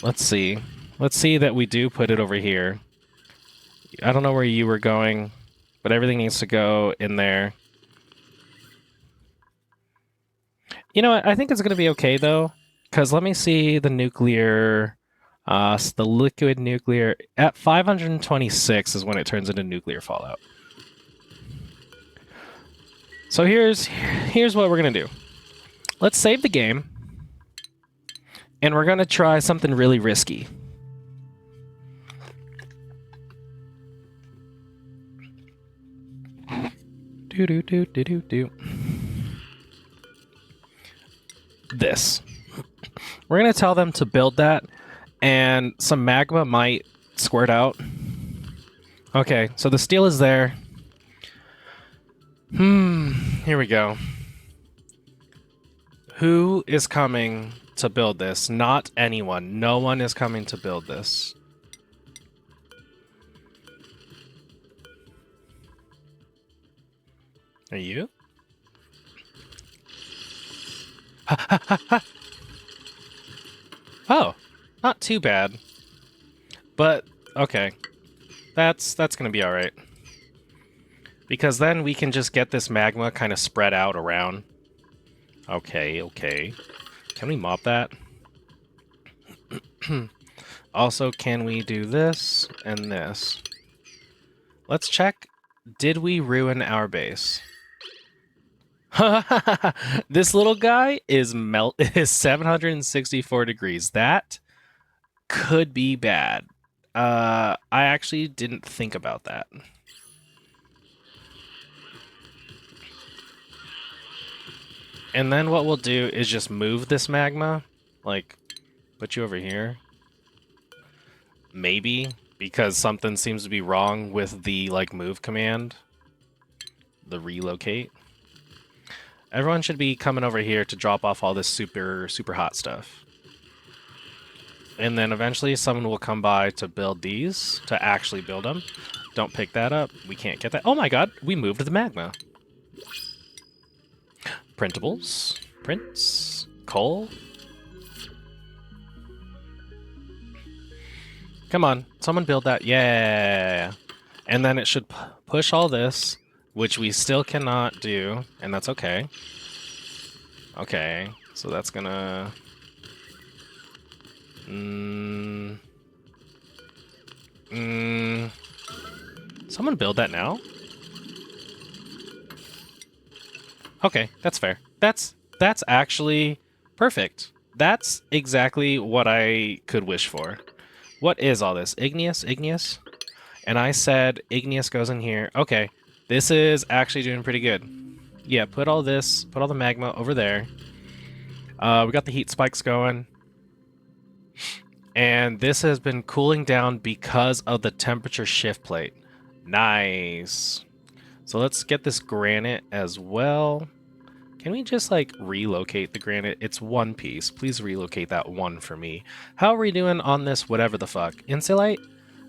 Let's see. Let's see that we do put it over here. I don't know where you were going, but everything needs to go in there. You know what? I think it's going to be okay, though, because let me see the nuclear... the liquid nuclear... At 526 is when it turns into nuclear fallout. So here's what we're going to do. Let's save the game, and we're going to try something really risky. Do. This. We're going to tell them to build that, and some magma might squirt out. Okay, so the steel is there. Here we go. Who is coming to build this? Not anyone. No one is coming to build this. Are you? Oh, not too bad. But, okay. That's gonna be alright. Because then we can just get this magma kind of spread out around. Okay, okay. Can we mop that? Also, can we do this and this? Let's check. Did we ruin our base? This little guy is 764 degrees. That could be bad. I actually didn't think about that. And then what we'll do is just move this magma. Like, put you over here. Maybe, because something seems to be wrong with the, like, move command. The relocate. Everyone should be coming over here to drop off all this super hot stuff. And then eventually someone will come by to build these, to actually build them. Don't pick that up. We can't get that. Oh my god, we moved the magma. Printables. Prints. Coal. Come on, someone build that. Yeah. And then it should push all this, which we still cannot do, and that's okay. Okay, so that's gonna... Someone build that now? Okay, that's fair. That's actually perfect. That's exactly what I could wish for. What is all this? Igneous? Igneous? And I said igneous goes in here. Okay, this is actually doing pretty good. Yeah, put all this, put all the magma over there. We got the heat spikes going. And this has been cooling down because of the temperature shift plate. Nice. So let's get this granite as well. Can we just, like, relocate the granite? It's one piece. Please relocate that one for me. How are we doing on this whatever the fuck? Insulate?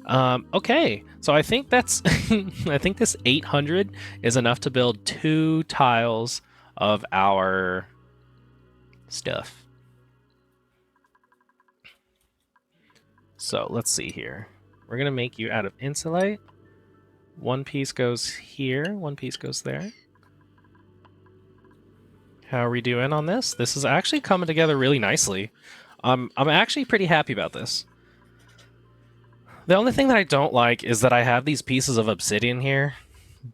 Okay. So I think that's... I think this 800 is enough to build 2 tiles of our stuff. So let's see here. We're going to make you out of insulate. One piece goes here. One piece goes there. How are we doing on this? This is actually coming together really nicely. I'm actually pretty happy about this. The only thing that I don't like is that I have these pieces of obsidian here.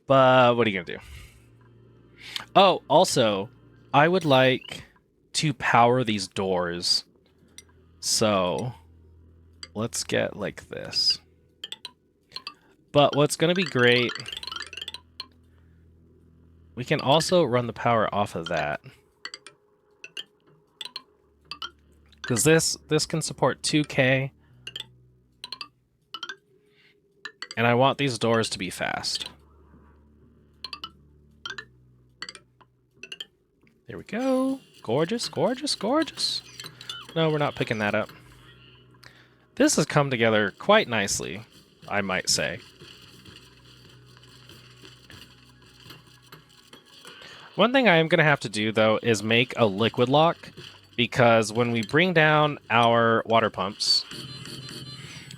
But what are you going to do? Oh, also, I would like to power these doors. So, let's get like this. But what's going to be great... We can also run the power off of that. Because this can support 2K. And I want these doors to be fast. There we go. Gorgeous, gorgeous, gorgeous. No, we're not picking that up. This has come together quite nicely, I might say. One thing I am going to have to do, though, is make a liquid lock, because when we bring down our water pumps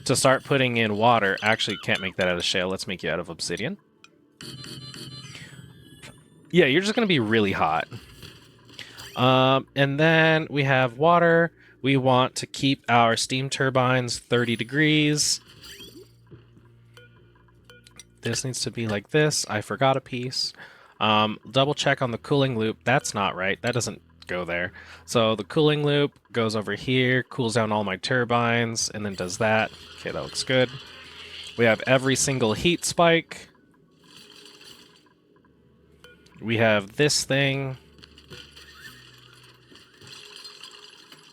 to start putting in water, actually can't make that out of shale, let's make you out of obsidian. Yeah, you're just going to be really hot. And then we have water. We want to keep our steam turbines 30 degrees. This needs to be like this. I forgot a piece. Double check on the cooling loop. That's not right. That doesn't go there. So the cooling loop goes over here, cools down all my turbines, and then does that. Okay, that looks good. We have every single heat spike. We have this thing.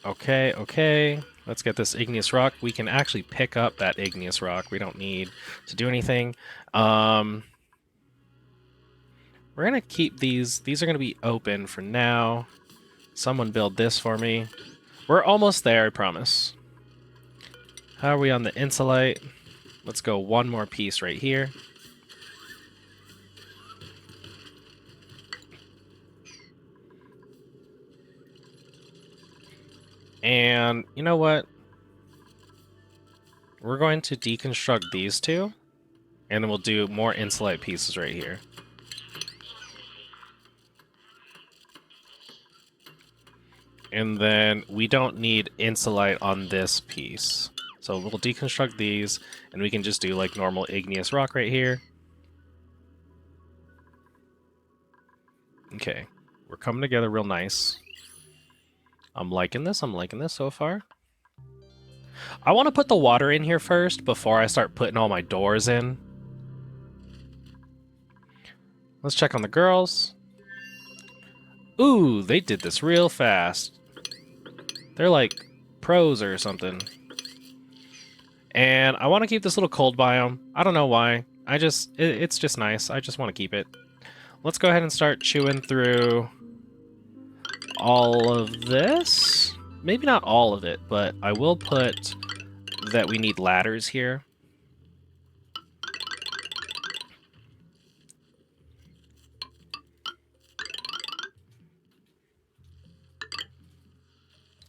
Okay, okay. Let's get this igneous rock. We can actually pick up that igneous rock. We don't need to do anything. We're going to keep these. These are going to be open for now. Someone build this for me. We're almost there, I promise. How are we on the insulite? Let's go one more piece right here. And you know what? We're going to deconstruct these two, and then we'll do more insulite pieces right here. And then we don't need insulite on this piece. So we'll deconstruct these, and we can just do like normal igneous rock right here. Okay, we're coming together real nice. I'm liking this so far. I want to put the water in here first before I start putting all my doors in. Let's check on the girls. Ooh, they did this real fast. They're like pros or something. And I want to keep this little cold biome. I don't know why. It's just nice. I just want to keep it. Let's go ahead and start chewing through all of this. Maybe not all of it, but I will put that we need ladders here.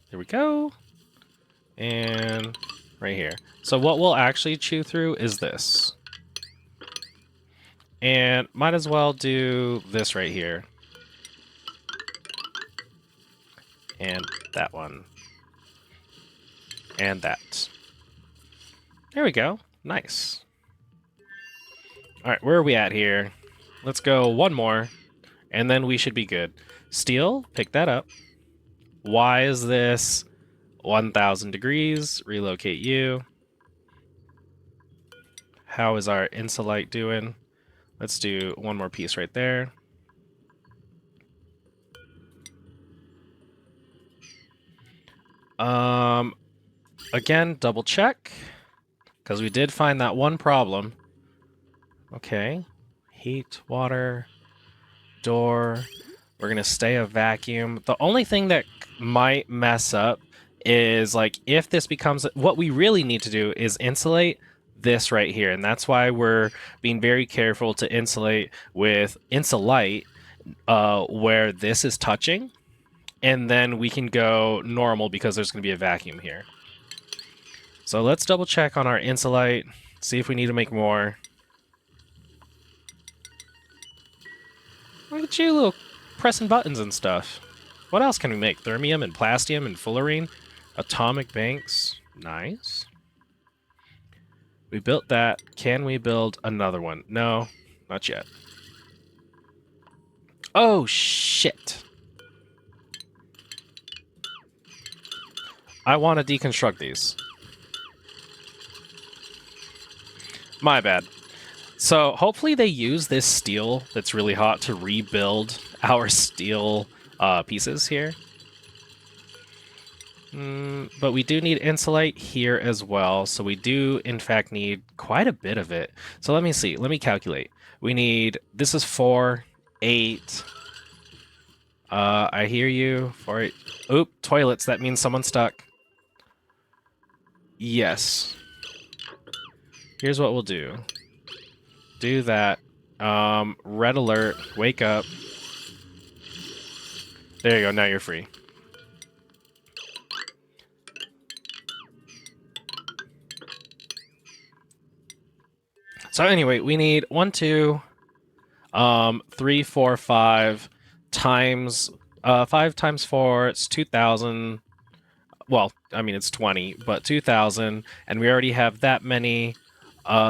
There we go. And right here. So what we'll actually chew through is this. And might as well do this right here. And that one. And that. There we go. Nice. Alright, where are we at here? Let's go one more, and then we should be good. Steel, pick that up. Why is this 1,000 degrees? Relocate you. How is our insulite doing? Let's do one more piece right there. Again, double check, because we did find that one problem. Okay. Heat, water, door. We're going to stay a vacuum. The only thing that might mess up is, like, if this becomes... What we really need to do is insulate this right here. And that's why we're being very careful to insulate with insulite where this is touching. And then we can go normal because there's going to be a vacuum here. So let's double check on our insulite, see if we need to make more. Look at you, little pressing buttons and stuff. What else can we make? Thermium and plastium and fullerene? Atomic banks. Nice. We built that. Can we build another one? No, not yet. Oh, shit. I want to deconstruct these. My bad. So hopefully they use this steel that's really hot to rebuild our steel pieces here. But we do need insulite here as well. So we do, in fact, need quite a bit of it. So let me see. Let me calculate. We need... This is 4, 8... I hear you. 4, 8... Oop, toilets. That means someone's stuck. Yes. Here's what we'll do. Do that. Red alert. Wake up. There you go. Now you're free. So anyway, we need 1, 2, 3, 4, 5 times 5 times 4. It's 2,000. Well, I mean it's 20, but 2,000, and we already have that many.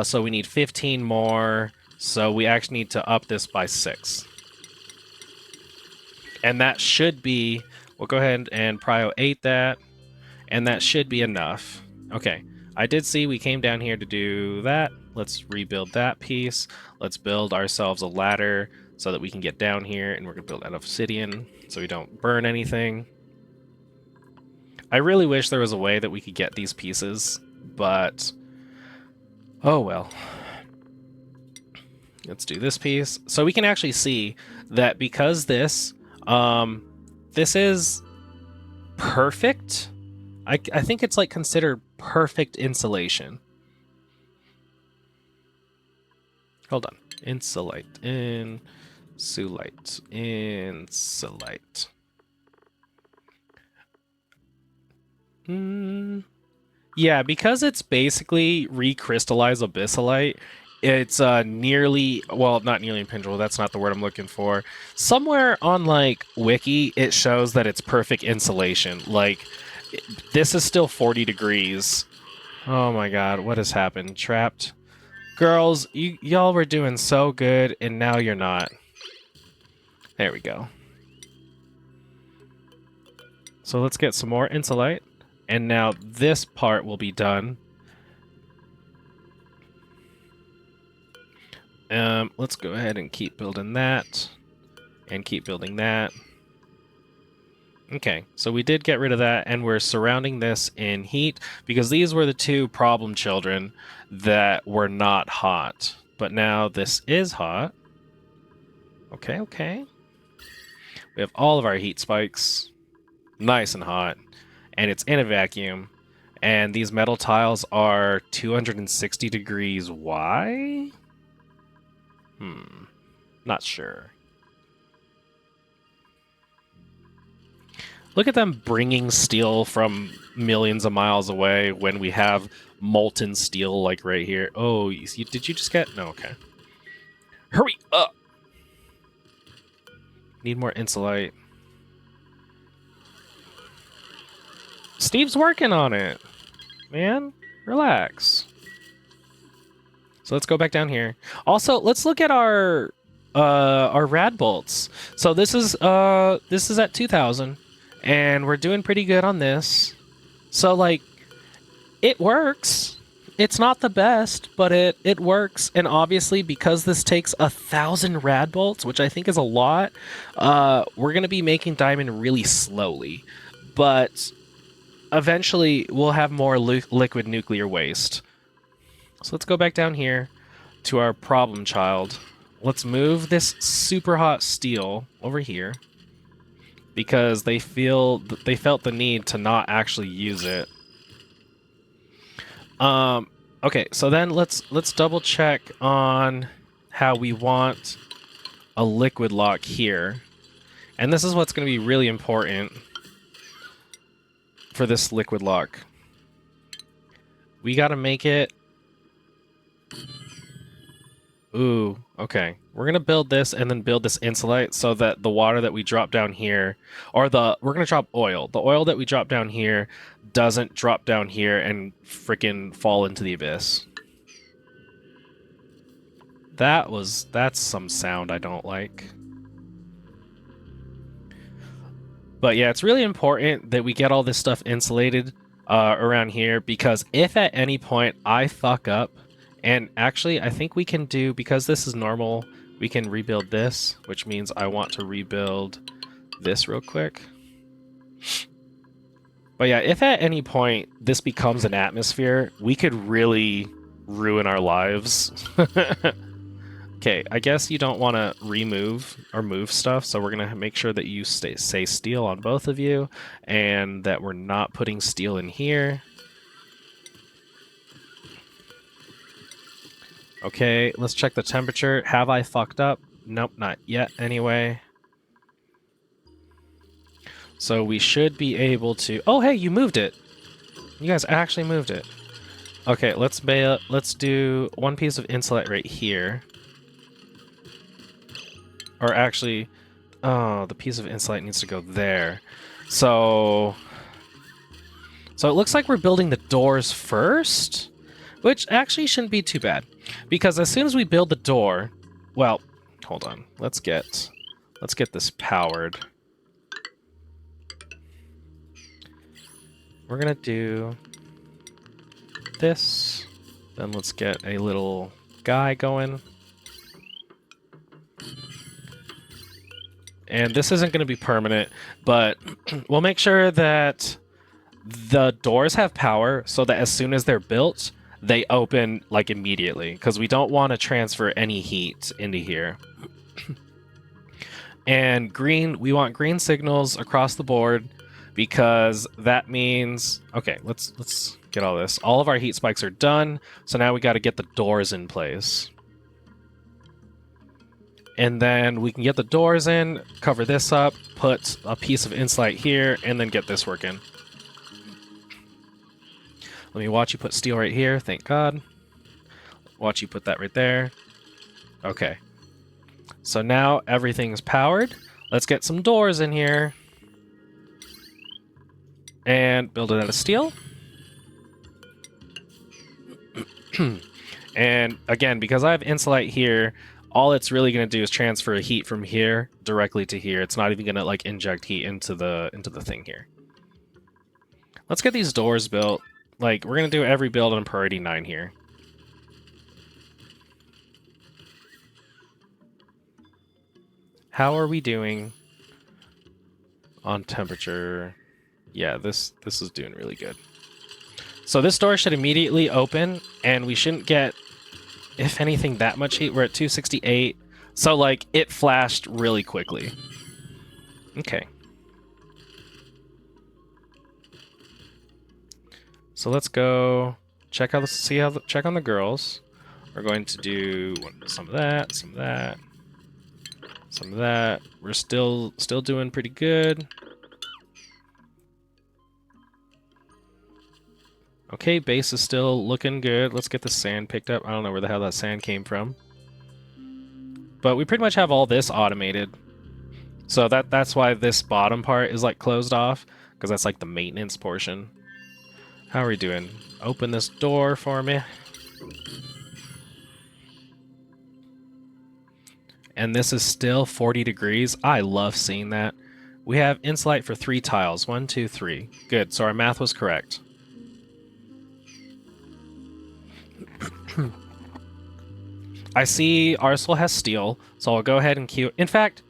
So we need 15 more. So we actually need to up this by 6. And that should be, we'll go ahead and prio 8 that, and that should be enough. Okay, I did see we came down here to do that. Let's rebuild that piece. Let's build ourselves a ladder so that we can get down here, and we're going to build out of obsidian so we don't burn anything. I really wish there was a way that we could get these pieces, but oh well. Let's do this piece. So we can actually see that because this is perfect. I think it's like considered perfect insulation. Hold on. Insulate. Insulate. Insulate. Yeah, because it's basically recrystallized abyssalite, it's nearly, well, not nearly impenetrable, that's not the word I'm looking for. Somewhere on, like, Wiki, it shows that it's perfect insulation. Like, this is still 40 degrees. Oh my god, what has happened? Trapped. Girls, y'all were doing so good, and now you're not. There we go. So let's get some more insulate. And now this part will be done. Let's go ahead and keep building that. And keep building that. Okay, so we did get rid of that, and we're surrounding this in heat, because these were the two problem children that were not hot. But now this is hot. Okay, okay. We have all of our heat spikes. Nice and hot. And it's in a vacuum. And these metal tiles are 260 degrees. Why? Not sure. Look at them bringing steel from millions of miles away when we have molten steel like right here. Oh, did you just get... No, okay. Hurry up! Need more insulate. Steve's working on it. Man, relax. So let's go back down here. Also, let's look at our rad bolts. So this is at 2,000. And we're doing pretty good on this. So, like, it works. It's not the best, but it works. And obviously, because this takes 1,000 rad bolts, which I think is a lot, we're going to be making diamond really slowly. But eventually, we'll have more liquid nuclear waste. So let's go back down here to our problem child. Let's move this super hot steel over here. Because they felt the need to not actually use it. Okay, so then let's double check on how we want a liquid lock here. And this is what's going to be really important for this liquid lock. We got to make it... Ooh, okay. We're going to build this and then build this insulate so that the water that we drop down here, or we're going to drop oil. The oil that we drop down here doesn't drop down here and freaking fall into the abyss. That's some sound I don't like. But yeah, it's really important that we get all this stuff insulated around here, because if at any point I fuck up, and actually I think we can do, because this is normal, we can rebuild this, which means I want to rebuild this real quick. But yeah, if at any point this becomes an atmosphere, we could really ruin our lives. Okay, I guess you don't want to remove or move stuff, so we're going to make sure that you say steel on both of you, and that we're not putting steel in here. Okay, let's check the temperature. Have I fucked up? Nope, not yet anyway. So we should be able to... Oh, hey, you moved it. You guys actually moved it. Okay, let's do one piece of insulate right here. Or actually... Oh, the piece of insulate needs to go there. So it looks like we're building the doors first, which actually shouldn't be too bad. Because as soon as we build the door... Well, hold on. Let's get this powered. We're gonna do this. Then let's get a little guy going. And this isn't going to be permanent, but we'll make sure that the doors have power so that as soon as they're built, they open like immediately, because we don't want to transfer any heat into here. And green, we want green signals across the board, because that means... Okay, let's get all this. All of our heat spikes are done, so now we got to get the doors in place. And then we can get the doors in, cover this up, put a piece of insulate here, and then get this working. Let me watch you put steel right here, thank God. Watch you put that right there. Okay. So now everything's powered. Let's get some doors in here. And build it out of steel. And again, because I have insulate here, all it's really going to do is transfer heat from here directly to here. It's not even going to like inject heat into the thing here. Let's get these doors built. Like, we're going to do every build on priority 9 here. How are we doing on temperature? Yeah, this is doing really good. So this door should immediately open, and we shouldn't get, if anything, that much heat. We're at 268. So, like, it flashed really quickly. Okay. So let's go check out, check on the girls. We're going to do some of that, some of that, some of that. We're still doing pretty good. Okay, base is still looking good. Let's get the sand picked up. I don't know where the hell that sand came from. But we pretty much have all this automated. So that's why this bottom part is like closed off, because that's like the maintenance portion. How are we doing? Open this door for me. And this is still 40 degrees. I love seeing that. We have insulate for 3 tiles. 1, 2, 3. Good, so our math was correct. I see Arsenal has steel, so I'll go ahead and queue. In fact,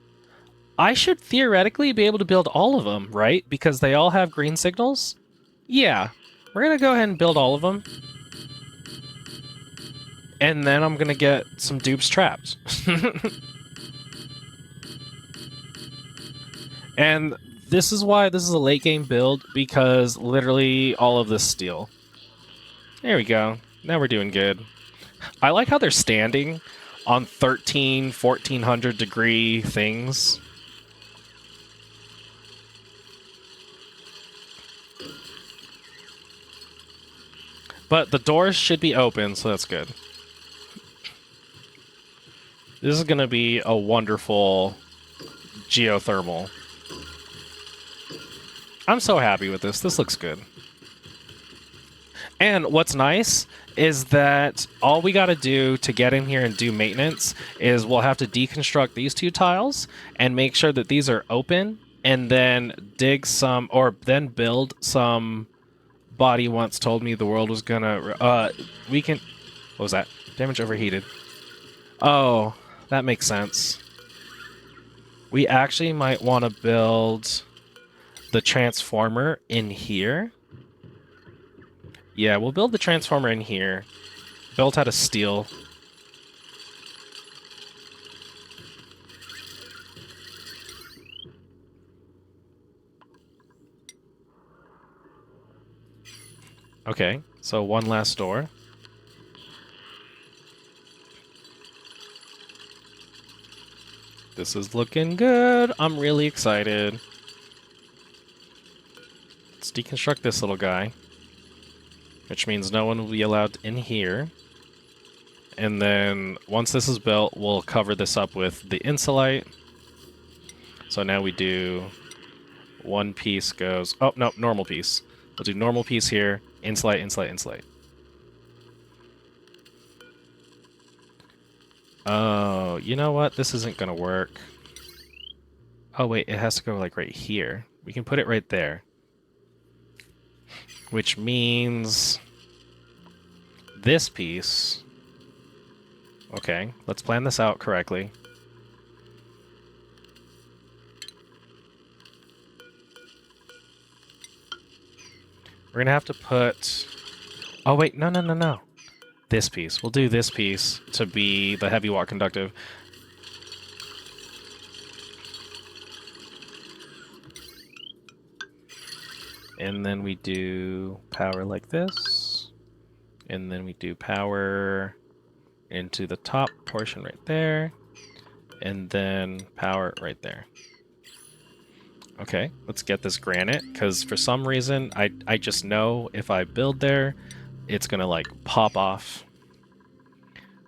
I should theoretically be able to build all of them, right? Because they all have green signals? Yeah. We're going to go ahead and build all of them. And then I'm going to get some dupes trapped. And this is why this is a late game build, because literally all of this steel. There we go. Now we're doing good. I like how they're standing on 1400 degree things. But the doors should be open, so that's good. This is going to be a wonderful geothermal. I'm so happy with this. This looks good. And what's nice is that all we got to do to get in here and do maintenance is we'll have to deconstruct these 2 tiles and make sure that these are open, and then dig some, or then build some. Body once told me the world was gonna, we can, what was that? Damage overheated. Oh, that makes sense. We actually might want to build the transformer in here. Yeah, we'll build the transformer in here. Built out of steel. Okay, so one last door. This is looking good. I'm really excited. Let's deconstruct this little guy, which means no one will be allowed in here. And then once this is built, we'll cover this up with the insulite. So now we do one piece goes... Oh, no, normal piece. We'll do normal piece here, insulite, insulite, insulite. Oh, you know what? This isn't going to work. Oh, wait, it has to go, like, right here. We can put it right there. Which means... this piece... Okay, let's plan this out correctly. We're gonna have to put... Oh, wait, no, no, no, no. This piece. We'll do this piece to be the heavy watt conductive. And then we do power like this. And then we do power into the top portion right there. And then power right there. Okay, let's get this granite, because for some reason, I just know if I build there, it's gonna like pop off.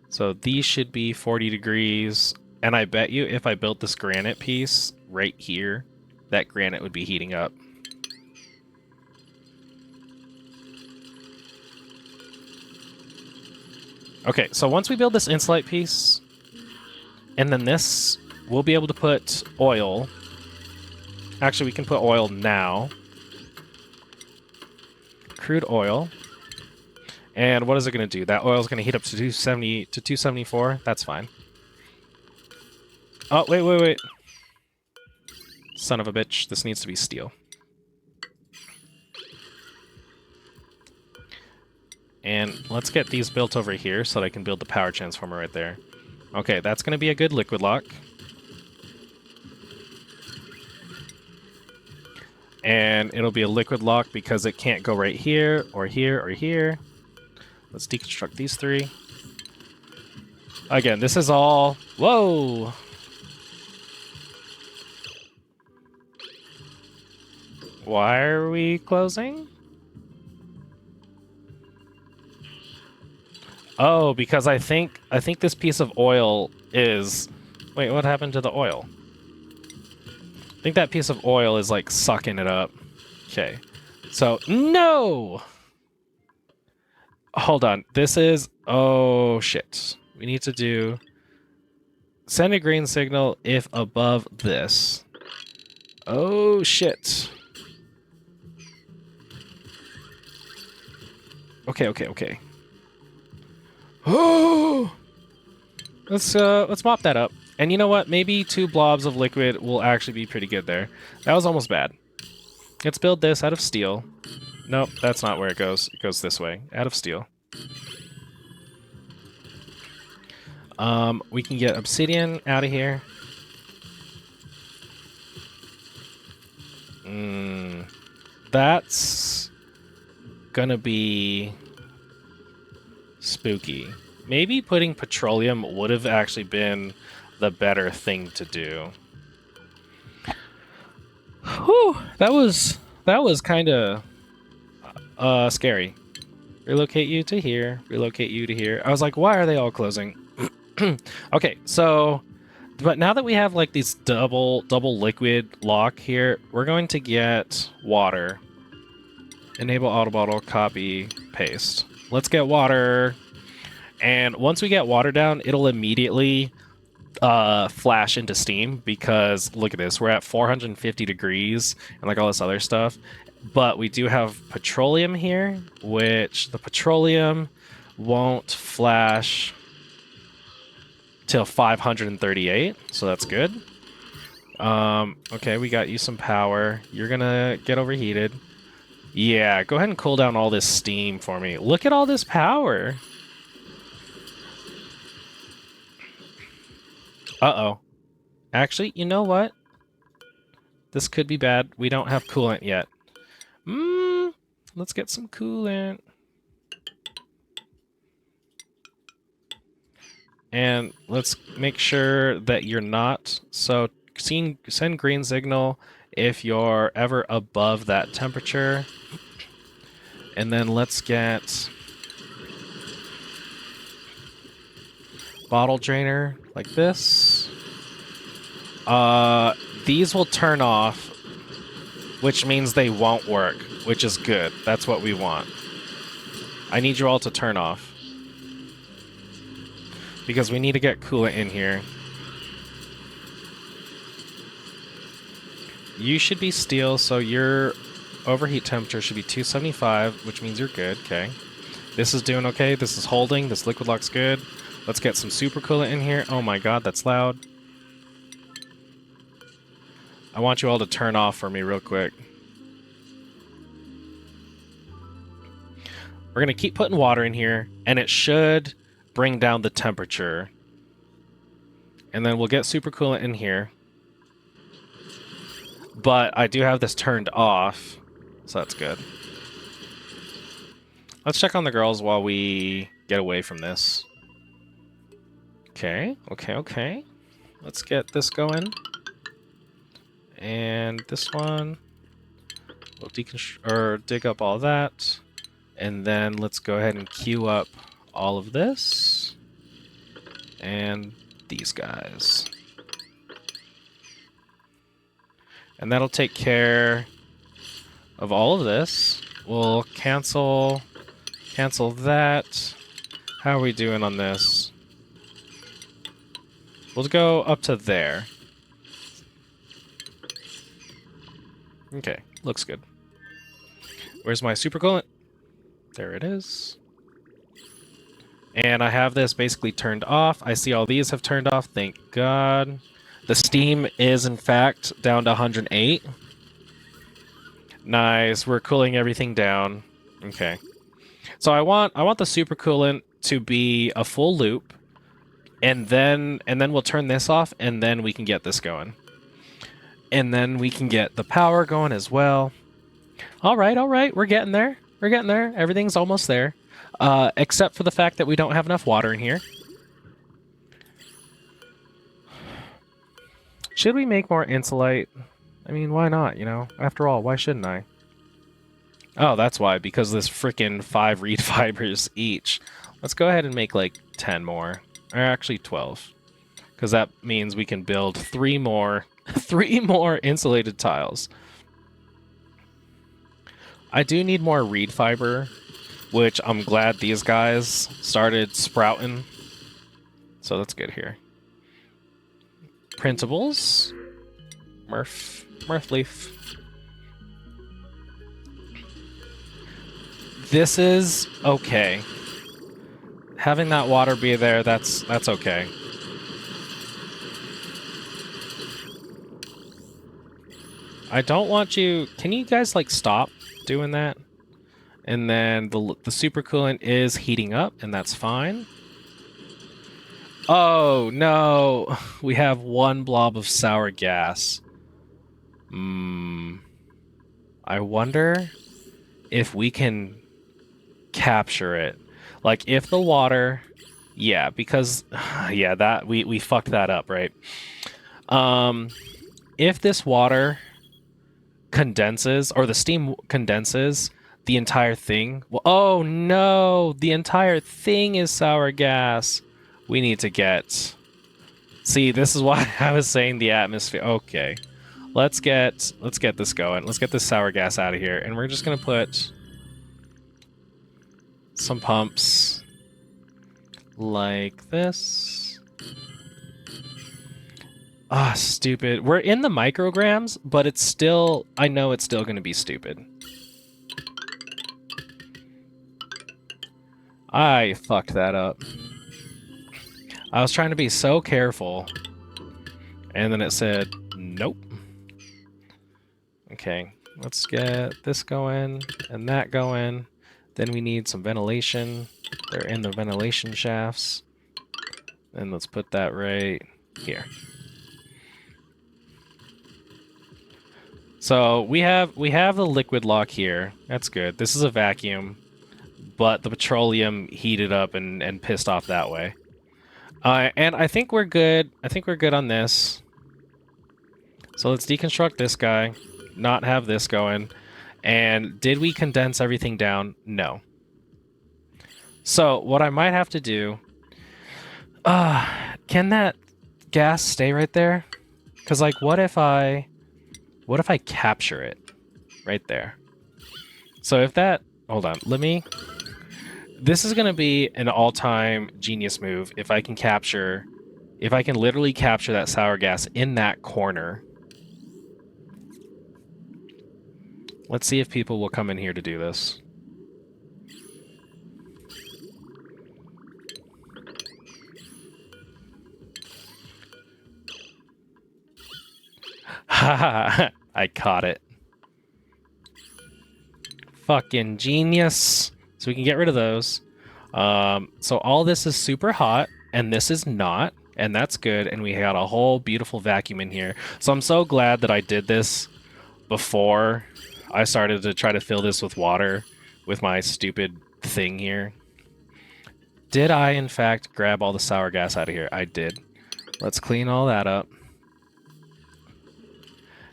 So these should be 40 degrees, and I bet you if I built this granite piece right here, that granite would be heating up. Okay, so once we build this insulate piece, and then this, we'll be able to put oil. Actually, we can put oil now. Crude oil. And what is it going to do? That oil is going to heat up to 270 to 274. That's fine. Oh, wait, wait, wait. Son of a bitch. This needs to be steel. And let's get these built over here so that I can build the power transformer right there. Okay, that's going to be a good liquid lock. And it'll be a liquid lock because it can't go right here, or here, or here. Let's deconstruct these three. Again, this is all... Whoa! Why are we closing? Oh, because I think this piece of oil is... Wait, what happened to the oil? I think that piece of oil is, like, sucking it up. Okay. So, no! Hold on. This is... Oh, shit. We need to do... Send a green signal if above this. Oh, shit. Okay, okay, okay. Oh! Let's mop that up. And you know what? Maybe 2 blobs of liquid will actually be pretty good there. That was almost bad. Let's build this out of steel. Nope, that's not where it goes. It goes this way. Out of steel. We can get obsidian out of here. That's gonna be spooky. Maybe putting petroleum would have actually been the better thing to do. Whew, that was kind of scary. Relocate you to here. Relocate you to here. I was like, why are they all closing? Okay, so, but now that we have like these double liquid lock here, we're going to get water. Enable auto bottle, copy, paste. Let's get water. And once we get water down, it'll immediately flash into steam, because look at this, we're at 450 degrees and like all this other stuff. But we do have petroleum here, which the petroleum won't flash till 538, so that's good. Okay, we got you some power. You're gonna get overheated. Yeah, go ahead and cool down all this steam for me. Look at all this power. Uh-oh. Actually, you know what? This could be bad. We don't have coolant yet. Let's get some coolant. And let's make sure that you're not. So send green signal if you're ever above that temperature. And then let's get bottle drainer like this. These will turn off, which means they won't work, which is good. That's what we want. I need you all to turn off, because we need to get coolant in here. You should be steel, so your overheat temperature should be 275, which means you're good. Okay. This is doing okay. This is holding. This liquid lock's good. Let's get some super coolant in here. Oh my god, that's loud. I want you all to turn off for me real quick. We're going to keep putting water in here, and it should bring down the temperature. And then we'll get super coolant in here. But I do have this turned off, so that's good. Let's check on the girls while we get away from this. Okay. Let's get this going. And this one. We'll dig up all that. And then let's go ahead and queue up all of this. And these guys. And that'll take care of all of this. We'll cancel that. How are we doing on this? We'll go up to there. Okay, looks good. Where's my super coolant? There it is. And I have this basically turned off. I see all these have turned off, thank God. The steam is, in fact, down to 108. Nice, we're cooling everything down. Okay. So I want the super coolant to be a full loop, and then we'll turn this off, and then we can get this going. And then we can get the power going as well. All right, we're getting there. We're getting there. Everything's almost there. Except for the fact that we don't have enough water in here. Should we make more insulite? I mean, why not, you know? After all, why shouldn't I? Oh, that's why, because this freaking 5 reed fibers each. Let's go ahead and make like 10 more. Or actually 12. Because that means we can build 3 more insulated tiles. I do need more reed fiber, which I'm glad these guys started sprouting. So that's good here. Printables. Murph leaf. This is okay. Having that water be there, that's okay. I don't want you... Can you guys, like, stop doing that? And then the super coolant is heating up, and that's fine. Oh, no. We have 1 blob of sour gas. I wonder if we can capture it. Like, if the water... Yeah, because... Yeah, that we fucked that up, right? If this water condenses, or the steam condenses, the entire thing... Well, oh, no! The entire thing is sour gas. We need to get... See, this is why I was saying the atmosphere. Okay. Let's get this going. Let's get this sour gas out of here. And we're just going to put some pumps like this. Ah, stupid. We're in the micrograms, but it's still... I know it's still going to be stupid. I fucked that up. I was trying to be so careful. And then it said, nope. Okay, let's get this going and that going. Then we need some ventilation. They're in the ventilation shafts. And let's put that right here. So we have the liquid lock here. That's good. This is a vacuum, but the petroleum heated up and pissed off that way. And I think we're good. I think we're good on this. So let's deconstruct this guy, not have this going. And did we condense everything down? No. So what I might have to do... can that gas stay right there? Because, like, what if I capture it right there? So if that... Hold on. Let me... This is going to be an all-time genius move if I can capture... If I can literally capture that sour gas in that corner. Let's see if people will come in here to do this. Haha, I caught it. Fucking genius. So we can get rid of those. So all this is super hot, and this is not, and that's good, and we got a whole beautiful vacuum in here. So I'm so glad that I did this before I started to try to fill this with water with my stupid thing here. Did I, in fact, grab all the sour gas out of here? I did. Let's clean all that up.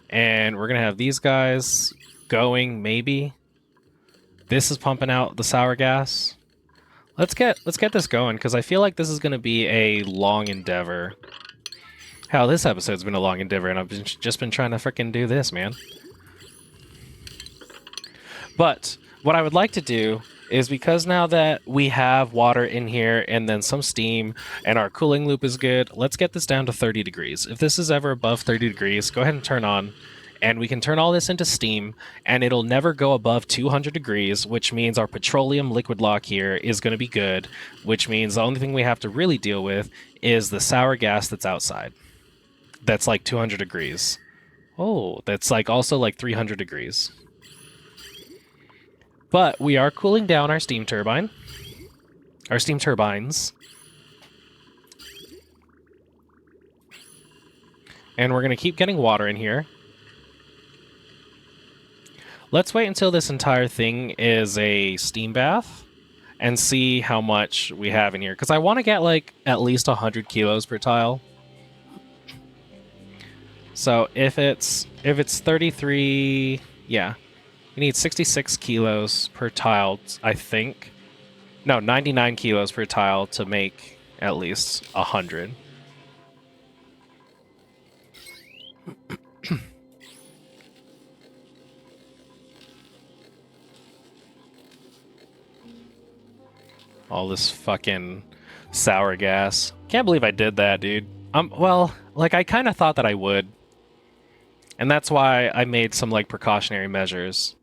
And we're going to have these guys going, maybe. This is pumping out the sour gas. Let's get this going, because I feel like this is going to be a long endeavor. Hell, this episode's been a long endeavor, and I've just been trying to frickin' do this, man. But what I would like to do is, because now that we have water in here and then some steam and our cooling loop is good, let's get this down to 30 degrees. If this is ever above 30 degrees, go ahead and turn on, and we can turn all this into steam, and it'll never go above 200 degrees, which means our petroleum liquid lock here is going to be good, which means the only thing we have to really deal with is the sour gas that's outside. That's like 200 degrees. Oh, that's like also like 300 degrees. But we are cooling down our steam turbine. Our steam turbines. And we're going to keep getting water in here. Let's wait until this entire thing is a steam bath and see how much we have in here. Because I want to get like at least 100 kilos per tile. So if it's 33, yeah. We need 66 kilos per tile, I think. No, 99 kilos per tile to make at least 100. All this fucking sour gas. Can't believe I did that, dude. Well, like, I kind of thought that I would. And that's why I made some, like, precautionary measures.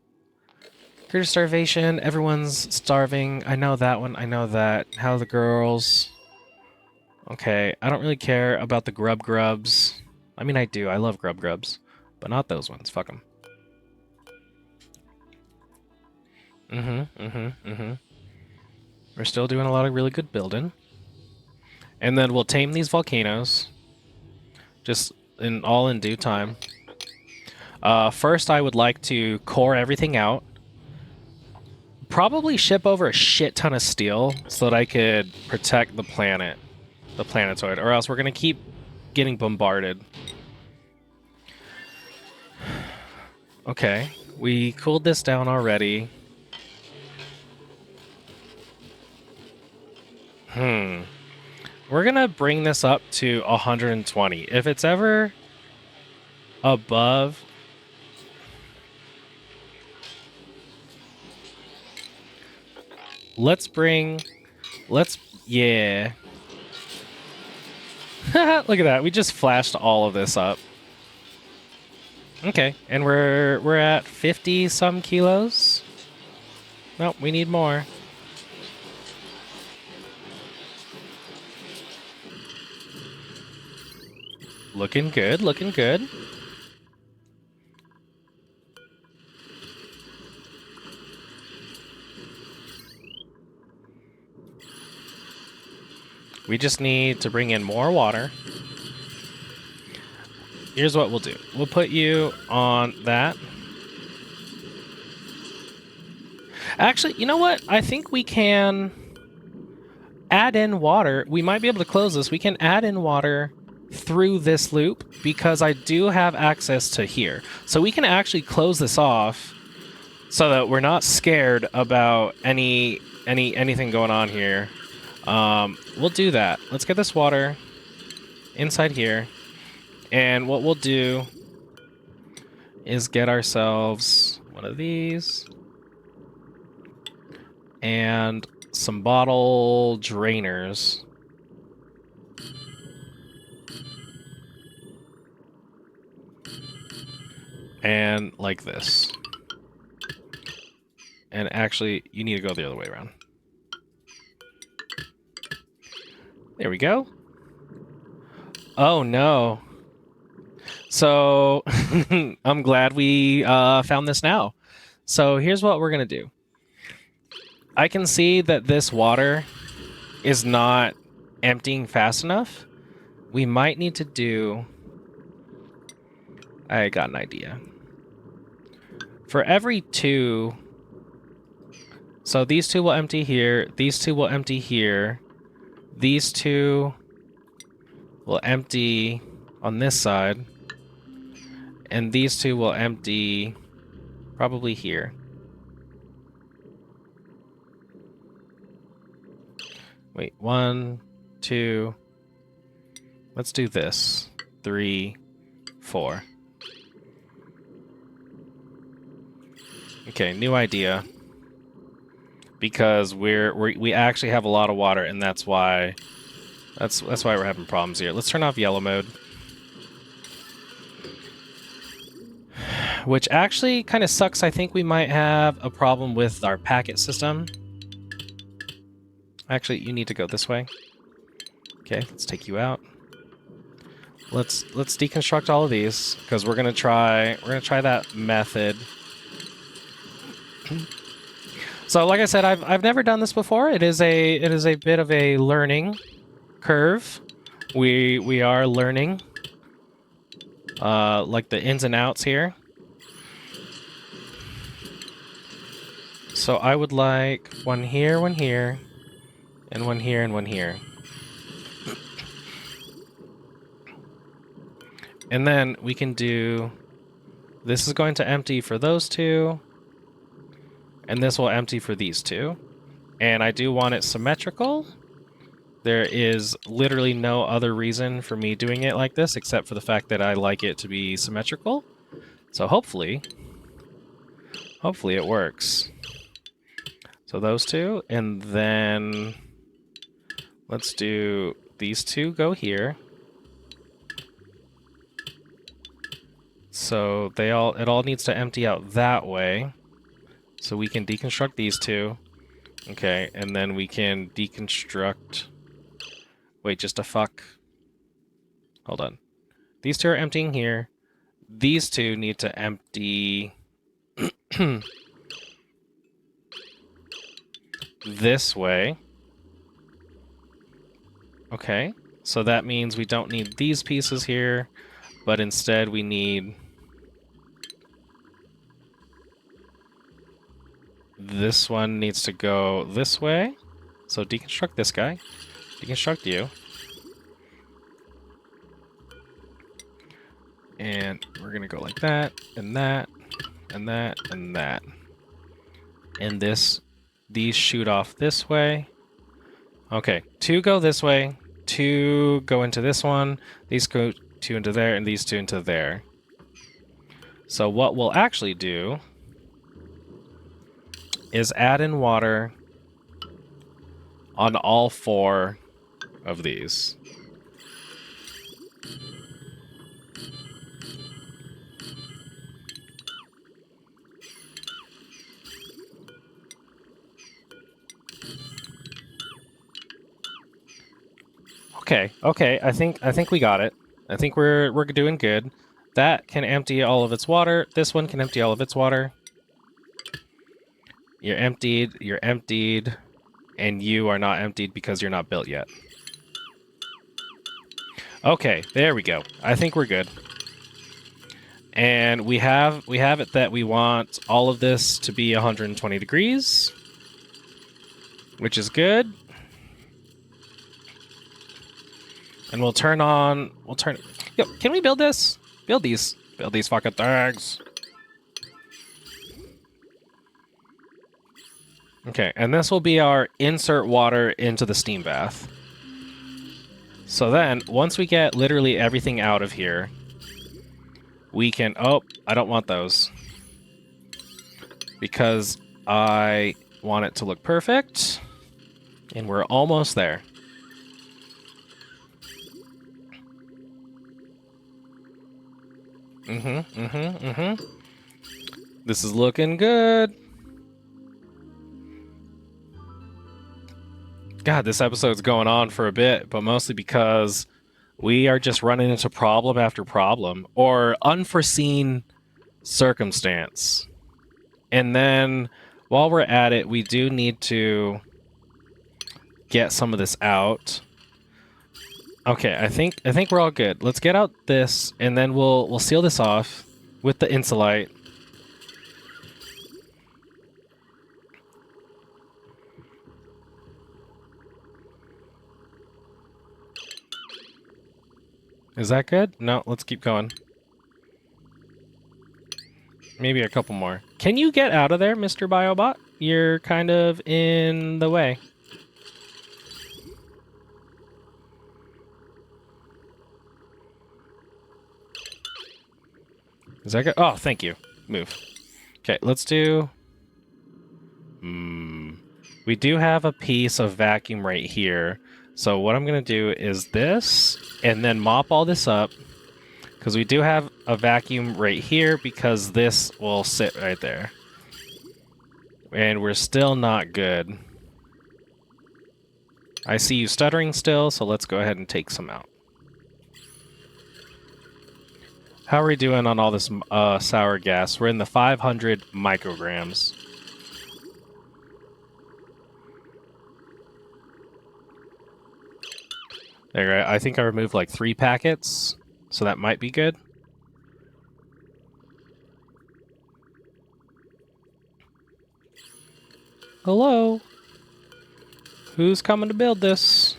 Critter starvation, everyone's starving. I know that one, I know that. How are the girls? Okay, I don't really care about the grubs. I mean, I do, I love grubs. But not those ones, fuck them. We're still doing a lot of really good building. And then we'll tame these volcanoes. Just all in due time. First, I would like to core everything out. Probably ship over a shit ton of steel so that I could protect the planet. The planetoid. Or else we're going to keep getting bombarded. Okay. We cooled this down already. We're going to bring this up to 120. If it's ever above... yeah. Look at that. We just flashed all of this up. Okay, and we're at 50 some kilos. Nope, we need more. Looking good, looking good. We just need to bring in more water. Here's what we'll do. We'll put you on that. Actually, you know what? I think we can... add in water. We might be able to close this. We can add in water through this loop because I do have access to here. So we can actually close this off so that we're not scared about anything going on here. We'll do that. Let's get this water inside here. And what we'll do is get ourselves one of these and some bottle drainers. And like this. And actually, you need to go the other way around. There we go. Oh, no. So, I'm glad we found this now. So, here's what we're going to do. I can see that this water is not emptying fast enough. We might need to do... I got an idea. For every 2... So these 2 will empty here, these 2 will empty here, these 2 will empty on this side, and these 2 will empty probably here. Wait, 1, 2, let's do this, 3, 4. Okay, new idea. Because we actually have a lot of water, and that's why we're having problems here. Let's turn off yellow mode, which actually kind of sucks. I think we might have a problem with our packet system. Actually, you need to go this way. Okay, let's take you out. Let's deconstruct all of these because we're gonna try that method. So, like I said, I've never done this before. It is a bit of a learning curve. We are learning, like the ins and outs here. So I would like one here, and one here, and one here. And then we can do... This is going to empty for those 2. And this will empty for these 2. And I do want it symmetrical. There is literally no other reason for me doing it like this, except for the fact that I like it to be symmetrical. So hopefully it works. So those 2, and then let's do these 2 go here. So it all needs to empty out that way. So we can deconstruct these 2. Okay, and then we can deconstruct... Wait, just a fuck. Hold on. These 2 are emptying here. These 2 need to empty... this way. Okay, so that means we don't need these pieces here, but instead we need... This one needs to go this way. So deconstruct this guy. Deconstruct you. And we're going to go like that, and that, and that, and that. And these shoot off this way. Okay, 2 go this way. 2 go into this one. These go 2 into there, and these 2 into there. So what we'll actually do is add in water on all 4 of these. Okay, I think we got it. I think we're doing good. That can empty all of its water. This one can empty all of its water. You're emptied, and you are not emptied because you're not built yet. Okay, there we go. I think we're good. And we have it that we want all of this to be 120 degrees, which is good. And we'll turn... Yo, can we build this? Build these fucking things. Okay, and this will be our insert water into the steam bath. So then, once we get literally everything out of here, we can... Oh, I don't want those. Because I want it to look perfect. And we're almost there. This is looking good. God, this episode's going on for a bit, but mostly because we are just running into problem after problem, or unforeseen circumstance. And then, while we're at it, we do need to get some of this out. Okay, I think we're all good. Let's get out this, and then we'll seal this off with the insulite. Is that good? No, let's keep going. Maybe a couple more. Can you get out of there, Mr. Biobot? You're kind of in the way. Is that good? Oh, thank you. Move. Okay, let's do... We do have a piece of vacuum right here. So what I'm going to do is this, and then mop all this up. Because we do have a vacuum right here, because this will sit right there. And we're still not good. I see you stuttering still, so let's go ahead and take some out. How are we doing on all this sour gas? We're in the 500 micrograms. There, I think I removed like 3 packets, so that might be good. Hello? Who's coming to build this?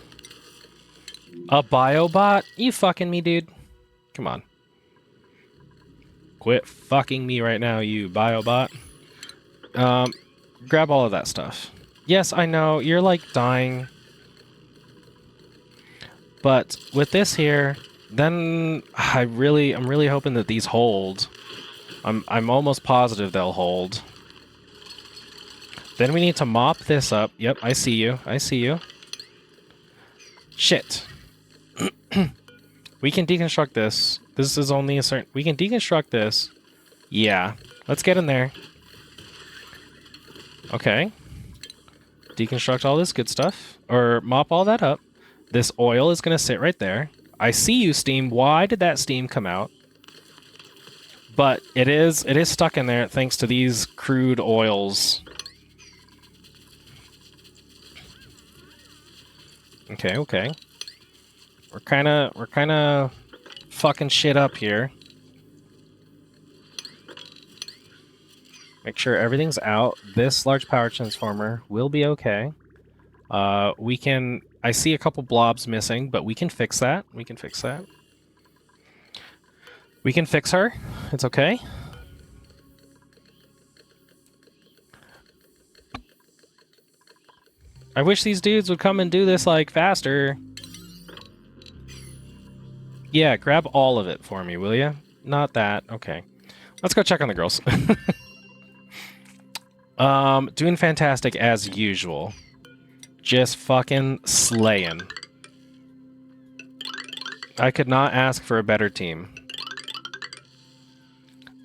A biobot? You fucking me, dude. Come on. Quit fucking me right now, you biobot. Grab all of that stuff. Yes, I know, you're like dying. But with this here, then I'm really hoping that these hold. I'm almost positive they'll hold. Then we need to mop this up. Yep, I see you. I see you. Shit. We can deconstruct this. This is only a certain... We can deconstruct this. Yeah. Let's get in there. Okay. Deconstruct all this good stuff. Or mop all that up. This oil is going to sit right there. I see you, steam. Why did that steam come out? But it is stuck in there thanks to these crude oils. Okay, okay. We're kind of fucking shit up here. Make sure everything's out. This large power transformer will be okay. We can... I see a couple blobs missing, but we can fix that. We can fix that. We can fix her. It's okay. I wish these dudes would come and do this, like, faster. Yeah, grab all of it for me, will you? Not that. Okay. Let's go check on the girls. Doing fantastic as usual. Just fucking slaying. I could not ask for a better team.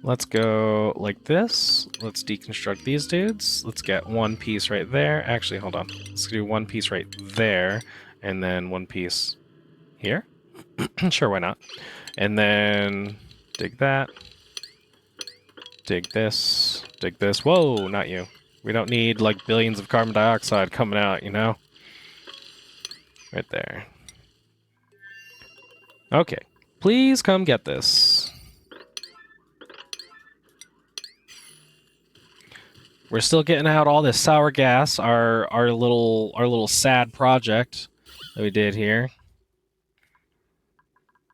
Let's go like this. Let's deconstruct these dudes. Let's get one piece right there. Actually, hold on. Let's do one piece right there, and then one piece here. Sure, why not? And then dig that. Dig this. Dig this. Whoa, not you. We don't need, like, billions of carbon dioxide coming out, you know? Right there. Okay. Please come get this. We're still getting out all this sour gas, our little sad project that we did here.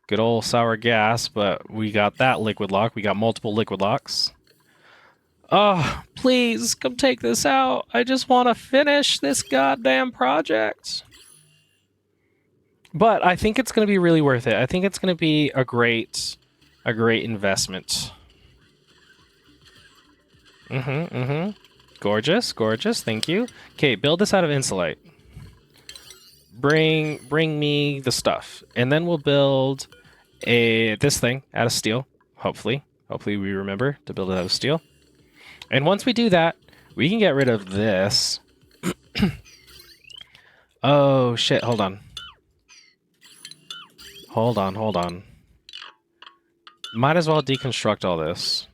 Good old sour gas, but we got that liquid lock. We got multiple liquid locks. Oh, please come take this out. I just want to finish this goddamn project. But I think it's going to be really worth it. I think it's going to be a great investment. Gorgeous, gorgeous. Thank you. Okay, build this out of insulite. Bring me the stuff, and then we'll build this thing out of steel. Hopefully we remember to build it out of steel. And once we do that, we can get rid of this. Oh shit! Hold on. Hold on. Might as well deconstruct all this.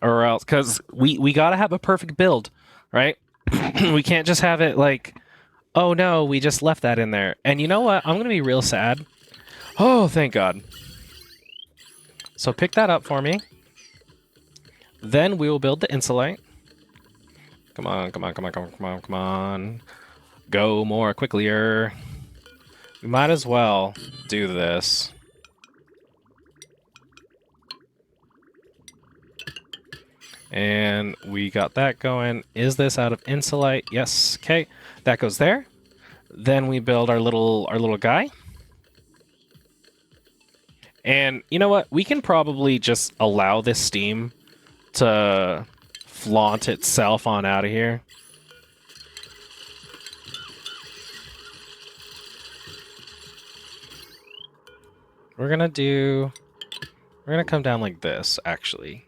Or else, because we gotta have a perfect build, right? We can't just have it like, oh no, we just left that in there. And you know what? I'm gonna be real sad. Oh, thank God. So pick that up for me. Then we will build the insulate. Come on. Go more quicklier. We might as well do this. And we got that going. Is this out of insulate? Yes. Okay. That goes there. Then we build our little guy. And you know what? We can probably just allow this steam to flaunt itself on out of here. We're gonna come down like this, actually.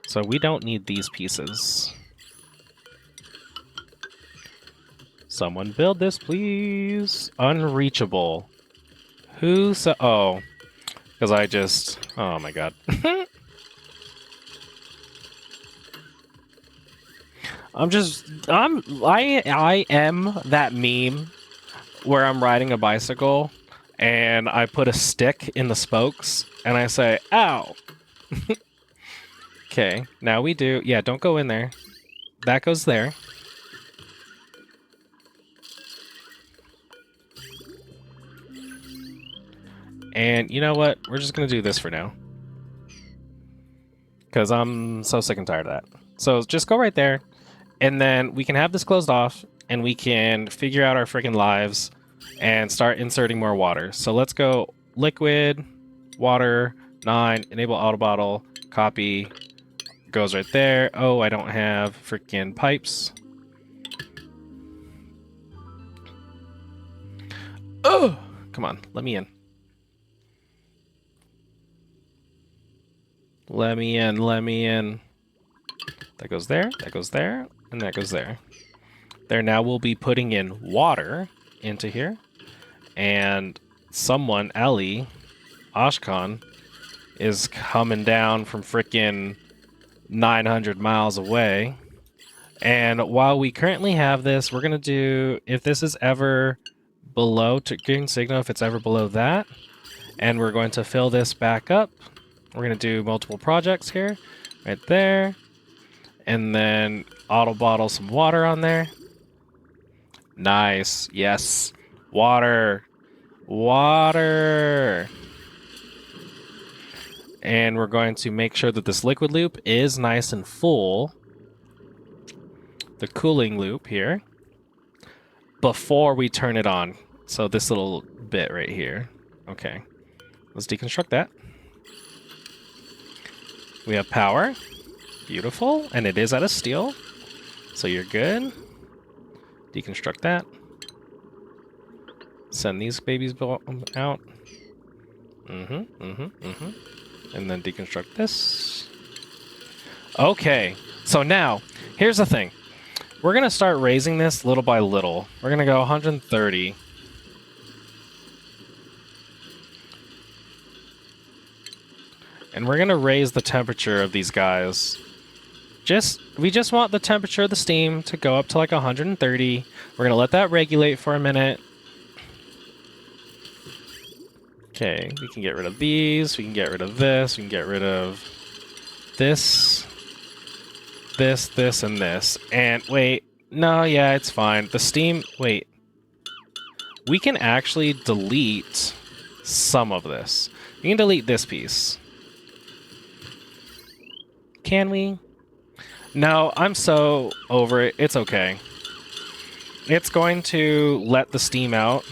So we don't need these pieces. Someone build this, please. Unreachable. Who so? Oh, because I just. Oh my God. I am that meme where I'm riding a bicycle and I put a stick in the spokes and I say, "Ow." Okay, now we do. Yeah, don't go in there. That goes there. And you know what? We're just going to do this for now. Because I'm so sick and tired of that. So just go right there. And then we can have this closed off. And we can figure out our freaking lives. And start inserting more water. So let's go liquid, water, 9, enable auto bottle, copy. Goes right there. Oh, I don't have freaking pipes. Oh, come on. Let me in. Let me in. That goes there, and that goes there. There, now we'll be putting in water into here. And someone, Ellie, Ashkan, is coming down from frickin' 900 miles away. And while we currently have this, we're going to do, if this is ever below green signal, if it's ever below that, and we're going to fill this back up. We're going to do multiple projects here, right there, and then auto bottle some water on there. Nice. Yes. Water. And we're going to make sure that this liquid loop is nice and full. The cooling loop here. Before we turn it on. So this little bit right here. Okay. Let's deconstruct that. We have power. Beautiful. And it is out of steel. So you're good. Deconstruct that. Send these babies out. And then deconstruct this. Okay. So now, here's the thing. We're going to start raising this little by little. We're going to go 130. And we're going to raise the temperature of these guys. We just want the temperature of the steam to go up to like 130. We're going to let that regulate for a minute. Okay, we can get rid of these. We can get rid of this. We can get rid of this, and this. And wait, no, yeah, it's fine. The steam, wait, we can actually delete some of this. We can delete this piece. Can we? No, I'm so over it. It's okay. It's going to let the steam out.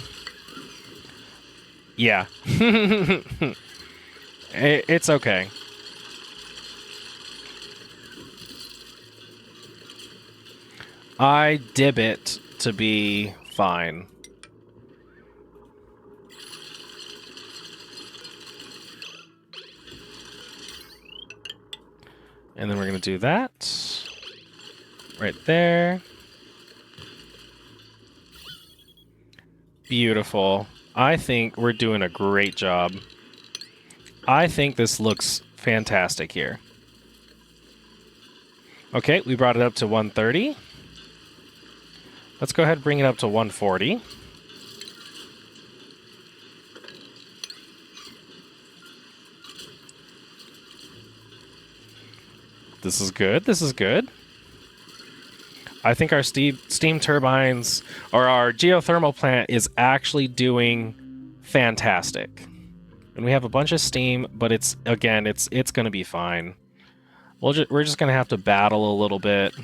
Yeah. It's okay. I dib it to be fine. And then we're going to do that. Right there. Beautiful. I think we're doing a great job. I think this looks fantastic here. Okay, we brought it up to 130. Let's go ahead and bring it up to 140. This is good. This is good. I think our steam turbines, or our geothermal plant, is actually doing fantastic. And we have a bunch of steam, but it's going to be fine. We're just going to have to battle a little bit.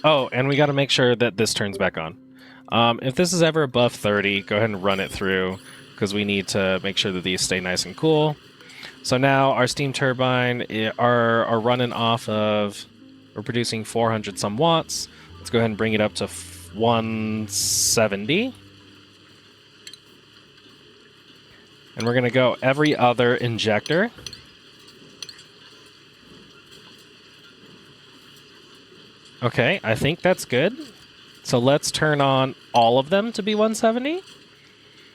Oh, and we got to make sure that this turns back on. If this is ever above 30, go ahead and run it through, because we need to make sure that these stay nice and cool. So now our steam turbine are running off of, we're producing 400 some watts. Let's go ahead and bring it up to 170. And we're going to go every other injector. Okay, I think that's good. So let's turn on all of them to be 170.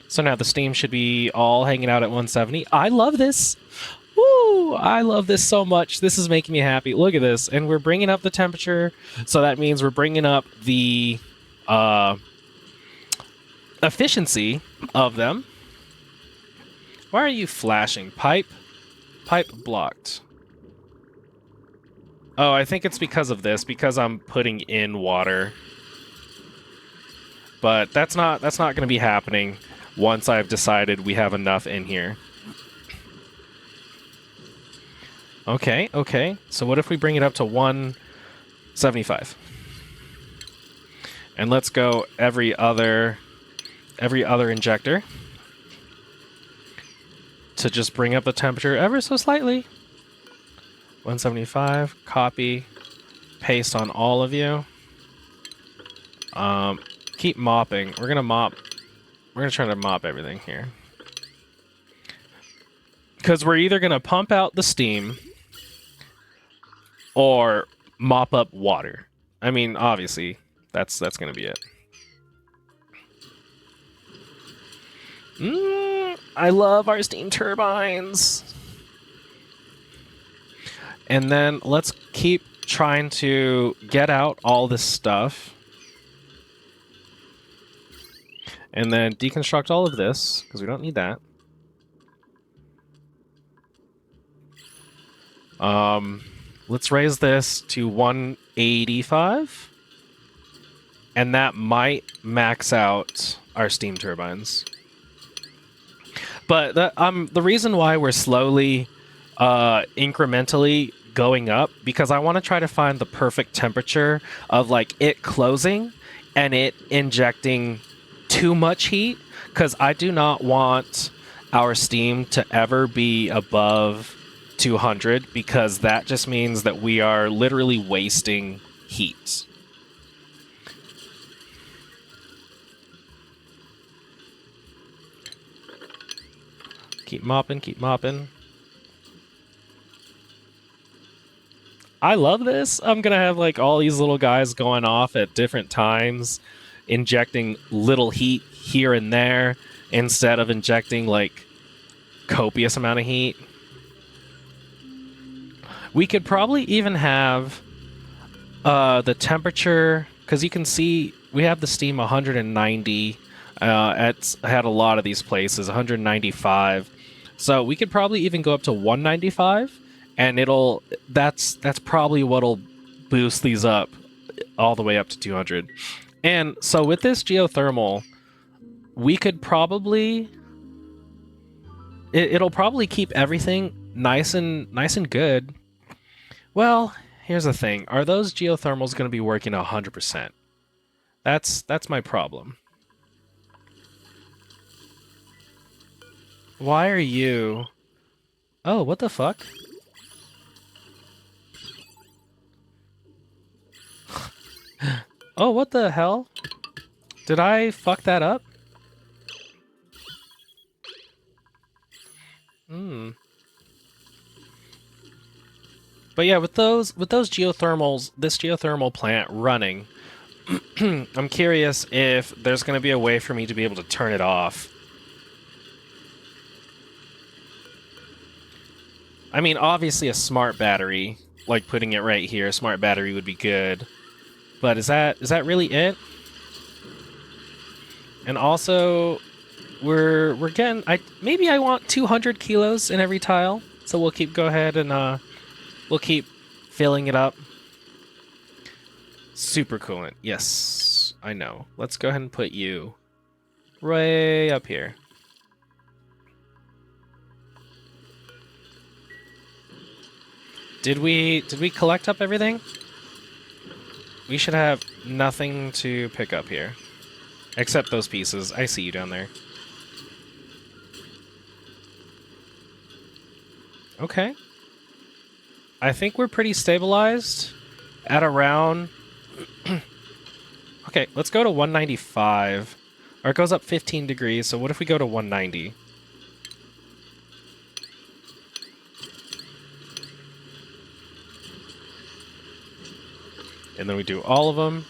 So now the steam should be all hanging out at 170. I love this. Woo! I love this so much. This is making me happy. Look at this. And we're bringing up the temperature. So that means we're bringing up the efficiency of them. Why are you flashing? Pipe blocked. Oh, I think it's because of this, because I'm putting in water. But that's not going to be happening once I've decided we have enough in here. Okay, okay. So what if we bring it up to 175? And let's go every other injector to just bring up the temperature ever so slightly. 175, copy, paste on all of you. Keep mopping. We're gonna try to mop everything here. Because we're either gonna pump out the steam or mop up water. I mean, obviously, that's gonna be it. I love our steam turbines. And then let's keep trying to get out all this stuff. And then deconstruct all of this, because we don't need that. Let's raise this to 185. And that might max out our steam turbines. But the reason why we're slowly, incrementally going up, because I want to try to find the perfect temperature of like it closing and it injecting too much heat, because I do not want our steam to ever be above 200, because that just means that we are literally wasting heat. Keep mopping, keep mopping. I love this. I'm gonna have like all these little guys going off at different times, injecting little heat here and there instead of injecting like copious amount of heat. We could probably even have the temperature, because you can see we have the steam 190. It's had a lot of these places, 195. So we could probably even go up to 195, and that's probably what'll boost these up all the way up to 200. And so with this geothermal, we could probably it'll probably keep everything nice and good. Well, here's the thing. Are those geothermals going to be working 100%? That's my problem. Why are you... Oh, what the fuck? Oh, what the hell? Did I fuck that up? Hmm. But yeah, with those geothermals, this geothermal plant running, I'm curious if there's going to be a way for me to be able to turn it off. I mean, obviously a smart battery, like putting it right here, a smart battery would be good. But is that really it? And also, we're getting... maybe I want 200 kilos in every tile, so we'll go ahead and we'll keep filling it up. Super coolant. Yes, I know. Let's go ahead and put you right up here. Did we collect up everything? We should have nothing to pick up here. Except those pieces. I see you down there. Okay. I think we're pretty stabilized at around... Okay, let's go to 195. Or it goes up 15 degrees, so what if we go to 190? And then we do all of them.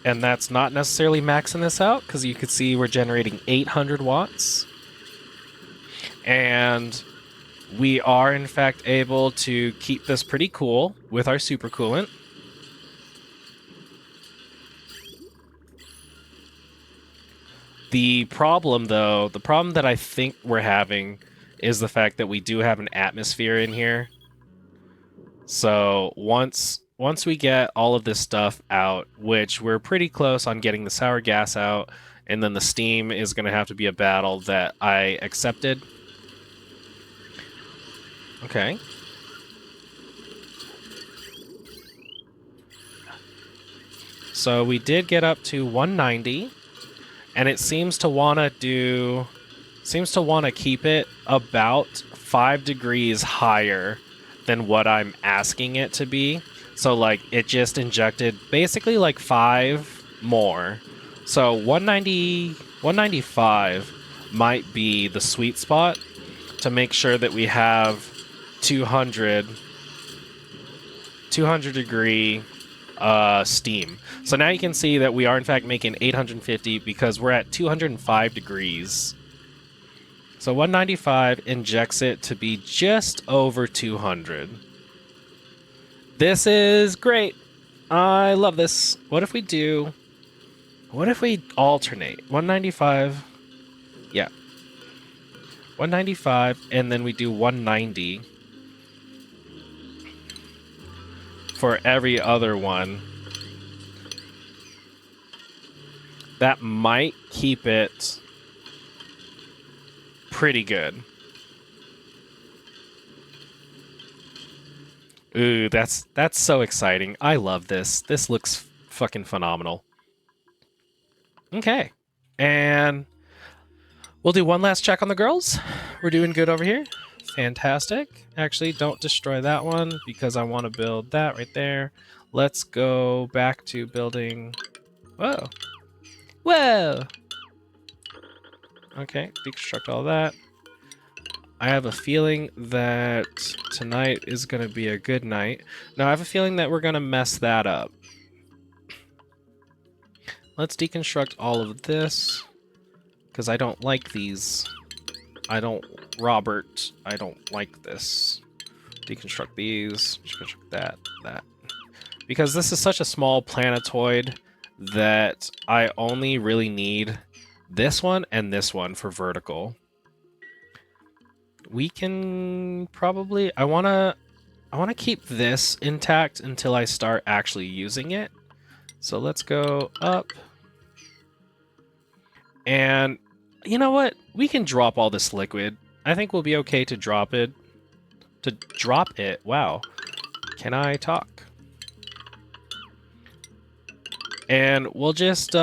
And that's not necessarily maxing this out, because you could see we're generating 800 watts. And we are, in fact, able to keep this pretty cool with our supercoolant. The problem, though, the problem that I think we're having is the fact that we do have an atmosphere in here. So once we get all of this stuff out, which we're pretty close on getting the sour gas out, and then the steam is going to have to be a battle that I accepted. Okay. So we did get up to 190, and it seems to want to keep it about 5 degrees higher than what I'm asking it to be. So like it just injected basically like 5 more. So 195 might be the sweet spot to make sure that we have 200 degree steam. So now you can see that we are in fact making 850 because we're at 205 degrees. So 195 injects it to be just over 200. This is great. I love this. What if we alternate? 195. Yeah. 195, and then we do 190 for every other one. That might keep it pretty good. Ooh, that's so exciting. I love this. This looks fucking phenomenal. Okay. And we'll do one last check on the girls. We're doing good over here. Fantastic. Actually, don't destroy that one because I want to build that right there. Let's go back to building... Whoa. Whoa! Okay, deconstruct all that. I have a feeling that tonight is going to be a good night. Now, I have a feeling that we're going to mess that up. Let's deconstruct all of this, because I don't like these. Robert, I don't like this. Deconstruct these, deconstruct that. Because this is such a small planetoid that I only really need this one and this one for vertical. We can probably... I want to I want to keep this intact until I start actually using it. So let's go up. And you know what? We can drop all this liquid. I think we'll be okay to drop it. Wow. Can I talk? And we'll just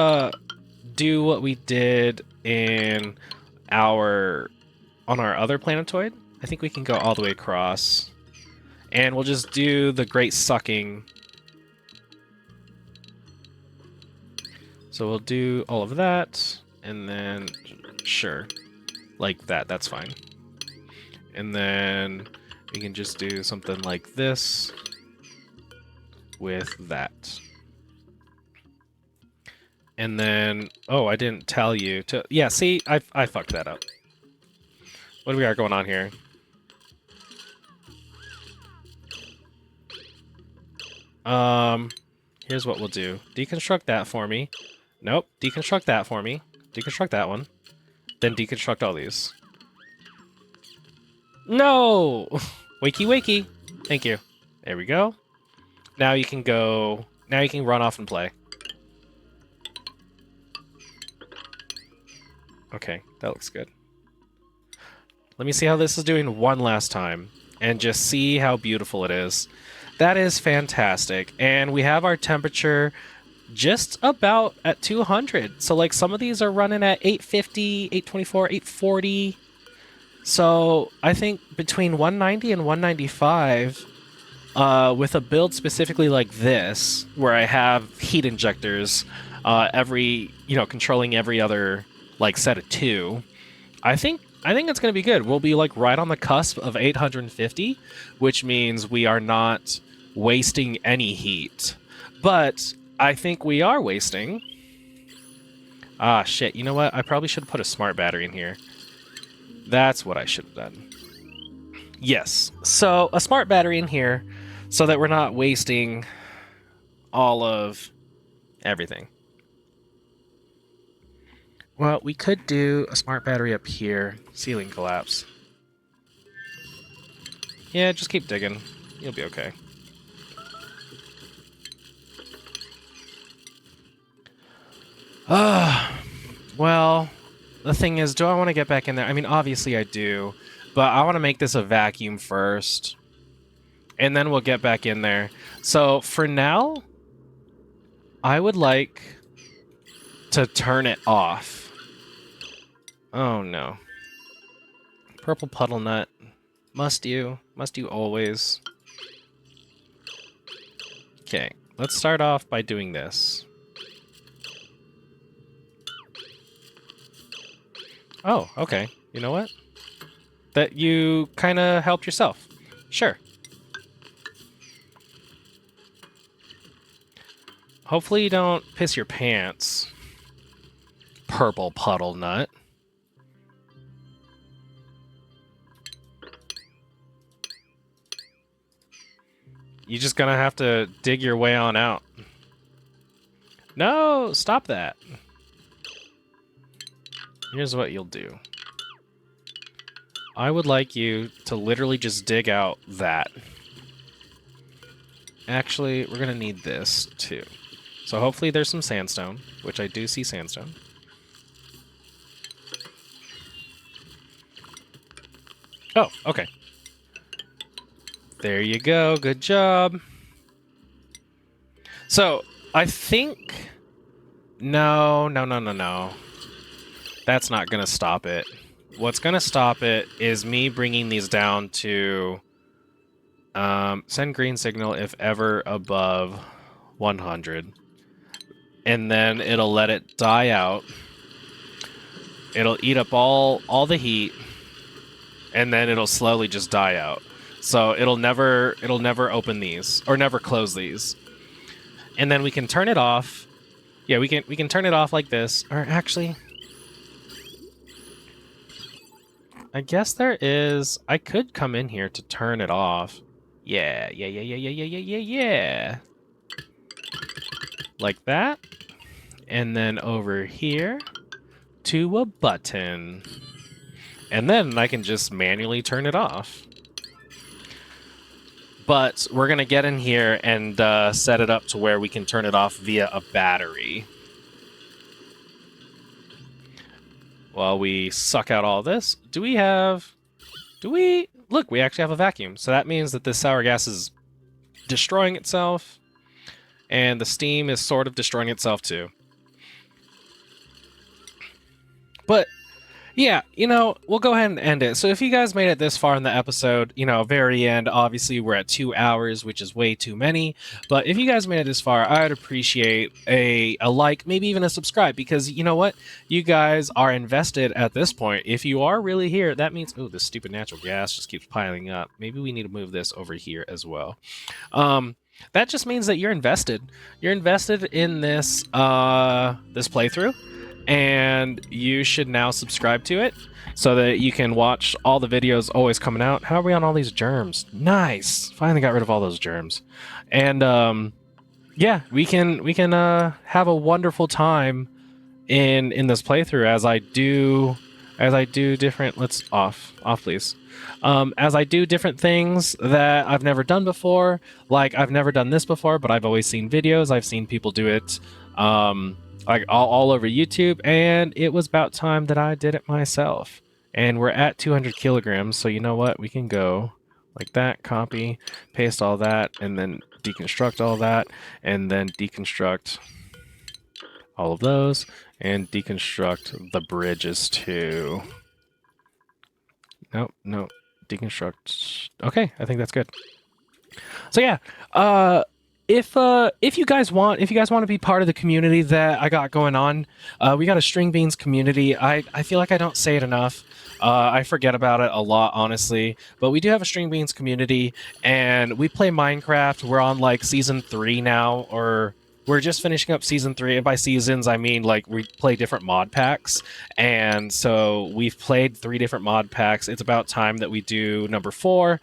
do what we did on our other planetoid. I think we can go all the way across. And we'll just do the great sucking. So we'll do all of that, and then, sure, like that, that's fine. And then we can just do something like this with that. And then, oh, I didn't tell you to, yeah, see, I fucked that up. What do we got going on here? Here's what we'll do. Deconstruct that for me. Nope, deconstruct that for me. Deconstruct that one. Then deconstruct all these. No! Wakey, wakey. Thank you. There we go. Now you can go... Now you can run off and play. Okay, that looks good. Let me see how this is doing one last time. And just see how beautiful it is. That is fantastic. And we have our temperature just about at 200. So like some of these are running at 850, 824, 840. So I think between 190 and 195, with a build specifically like this, where I have heat injectors, controlling every other like set of 2, I think it's going to be good. We'll be like right on the cusp of 850, which means we are not wasting any heat. But I think we are wasting... Ah, shit. You know what? I probably should have put a smart battery in here. That's what I should have done. Yes. So, a smart battery in here so that we're not wasting all of everything. Well, we could do a smart battery up here. Ceiling collapse. Yeah, just keep digging. You'll be okay. Well, the thing is, do I want to get back in there? I mean, obviously I do, but I want to make this a vacuum first, and then we'll get back in there. So for now, I would like to turn it off. Oh no. Purple puddle nut. Must you? Must you always? Okay, let's start off by doing this. Oh, okay. You know what? That you kind of helped yourself. Sure. Hopefully you don't piss your pants. Purple puddle nut. You're just gonna have to dig your way on out. No, stop that. Here's what you'll do. I would like you to literally just dig out that. Actually, we're gonna need this too. So hopefully there's some sandstone, which I do see sandstone. Oh, okay. There you go. Good job. So, I think... No. That's not going to stop it. What's going to stop it is me bringing these down to... send green signal if ever above 100. And then it'll let it die out. It'll eat up all the heat. And then it'll slowly just die out. So it'll never open these or never close these. And then we can turn it off. Yeah, we can turn it off like this. Or actually, I guess there is. I could come in here to turn it off. Yeah. Like that. And then over here to a button. And then I can just manually turn it off. but we're gonna get in here and set it up to where we can turn it off via a battery. While we suck out all this, do we look? We actually have a vacuum, so that means that this sour gas is destroying itself, and the steam is sort of destroying itself too. But yeah, we'll go ahead and end it. So if you guys made it this far in the episode, very end, obviously we're at 2 hours, which is way too many. But if you guys made it this far, I'd appreciate a like, maybe even a subscribe, because you know what? You guys are invested at this point. If you are really here, that means, oh, this stupid natural gas just keeps piling up. Maybe we need to move this over here as well. That just means that you're invested. You're invested in this this playthrough. And you should now subscribe to it so that you can watch all the videos always coming out. How are we on all these germs? Nice. Finally got rid of all those germs. And yeah, we can have a wonderful time in this playthrough as I do different. Let's off please. As I do different things that I've never done before. Like I've never done this before, but I've always seen videos. I've seen people do it. Like all over YouTube, and it was about time that I did it myself. And we're at 200 kilograms, so you know what? We can go like that, copy, paste all that, and then deconstruct all that, and then deconstruct all of those, and deconstruct the bridges too. Nope, deconstruct. Okay, I think that's good. So yeah, if you guys want to be part of the community that I got going on, we got a string beans community. I feel like I don't say it enough. I forget about it a lot, honestly. But we do have a string beans community, and we play Minecraft. We're on like season 3 now, or we're just finishing up season 3. And by seasons, I mean like we play different mod packs. And so we've played 3 different mod packs. It's about time that we do number 4.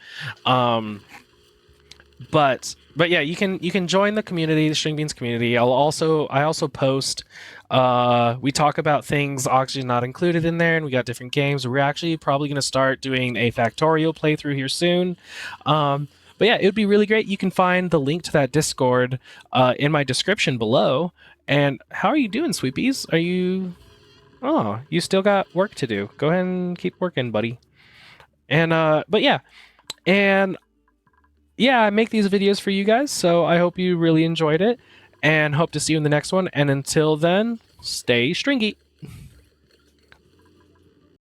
But yeah, you can join the community, the String Beans community. I also post. We talk about things oxygen not included in there, and we got different games. We're actually probably going to start doing a Factorial playthrough here soon. But yeah, it would be really great. You can find the link to that Discord in my description below. And how are you doing, Sweepies? Are you? Oh, you still got work to do. Go ahead and keep working, buddy. And but yeah, and. Yeah, I make these videos for you guys, so I hope you really enjoyed it, and hope to see you in the next one. And until then, stay stringy.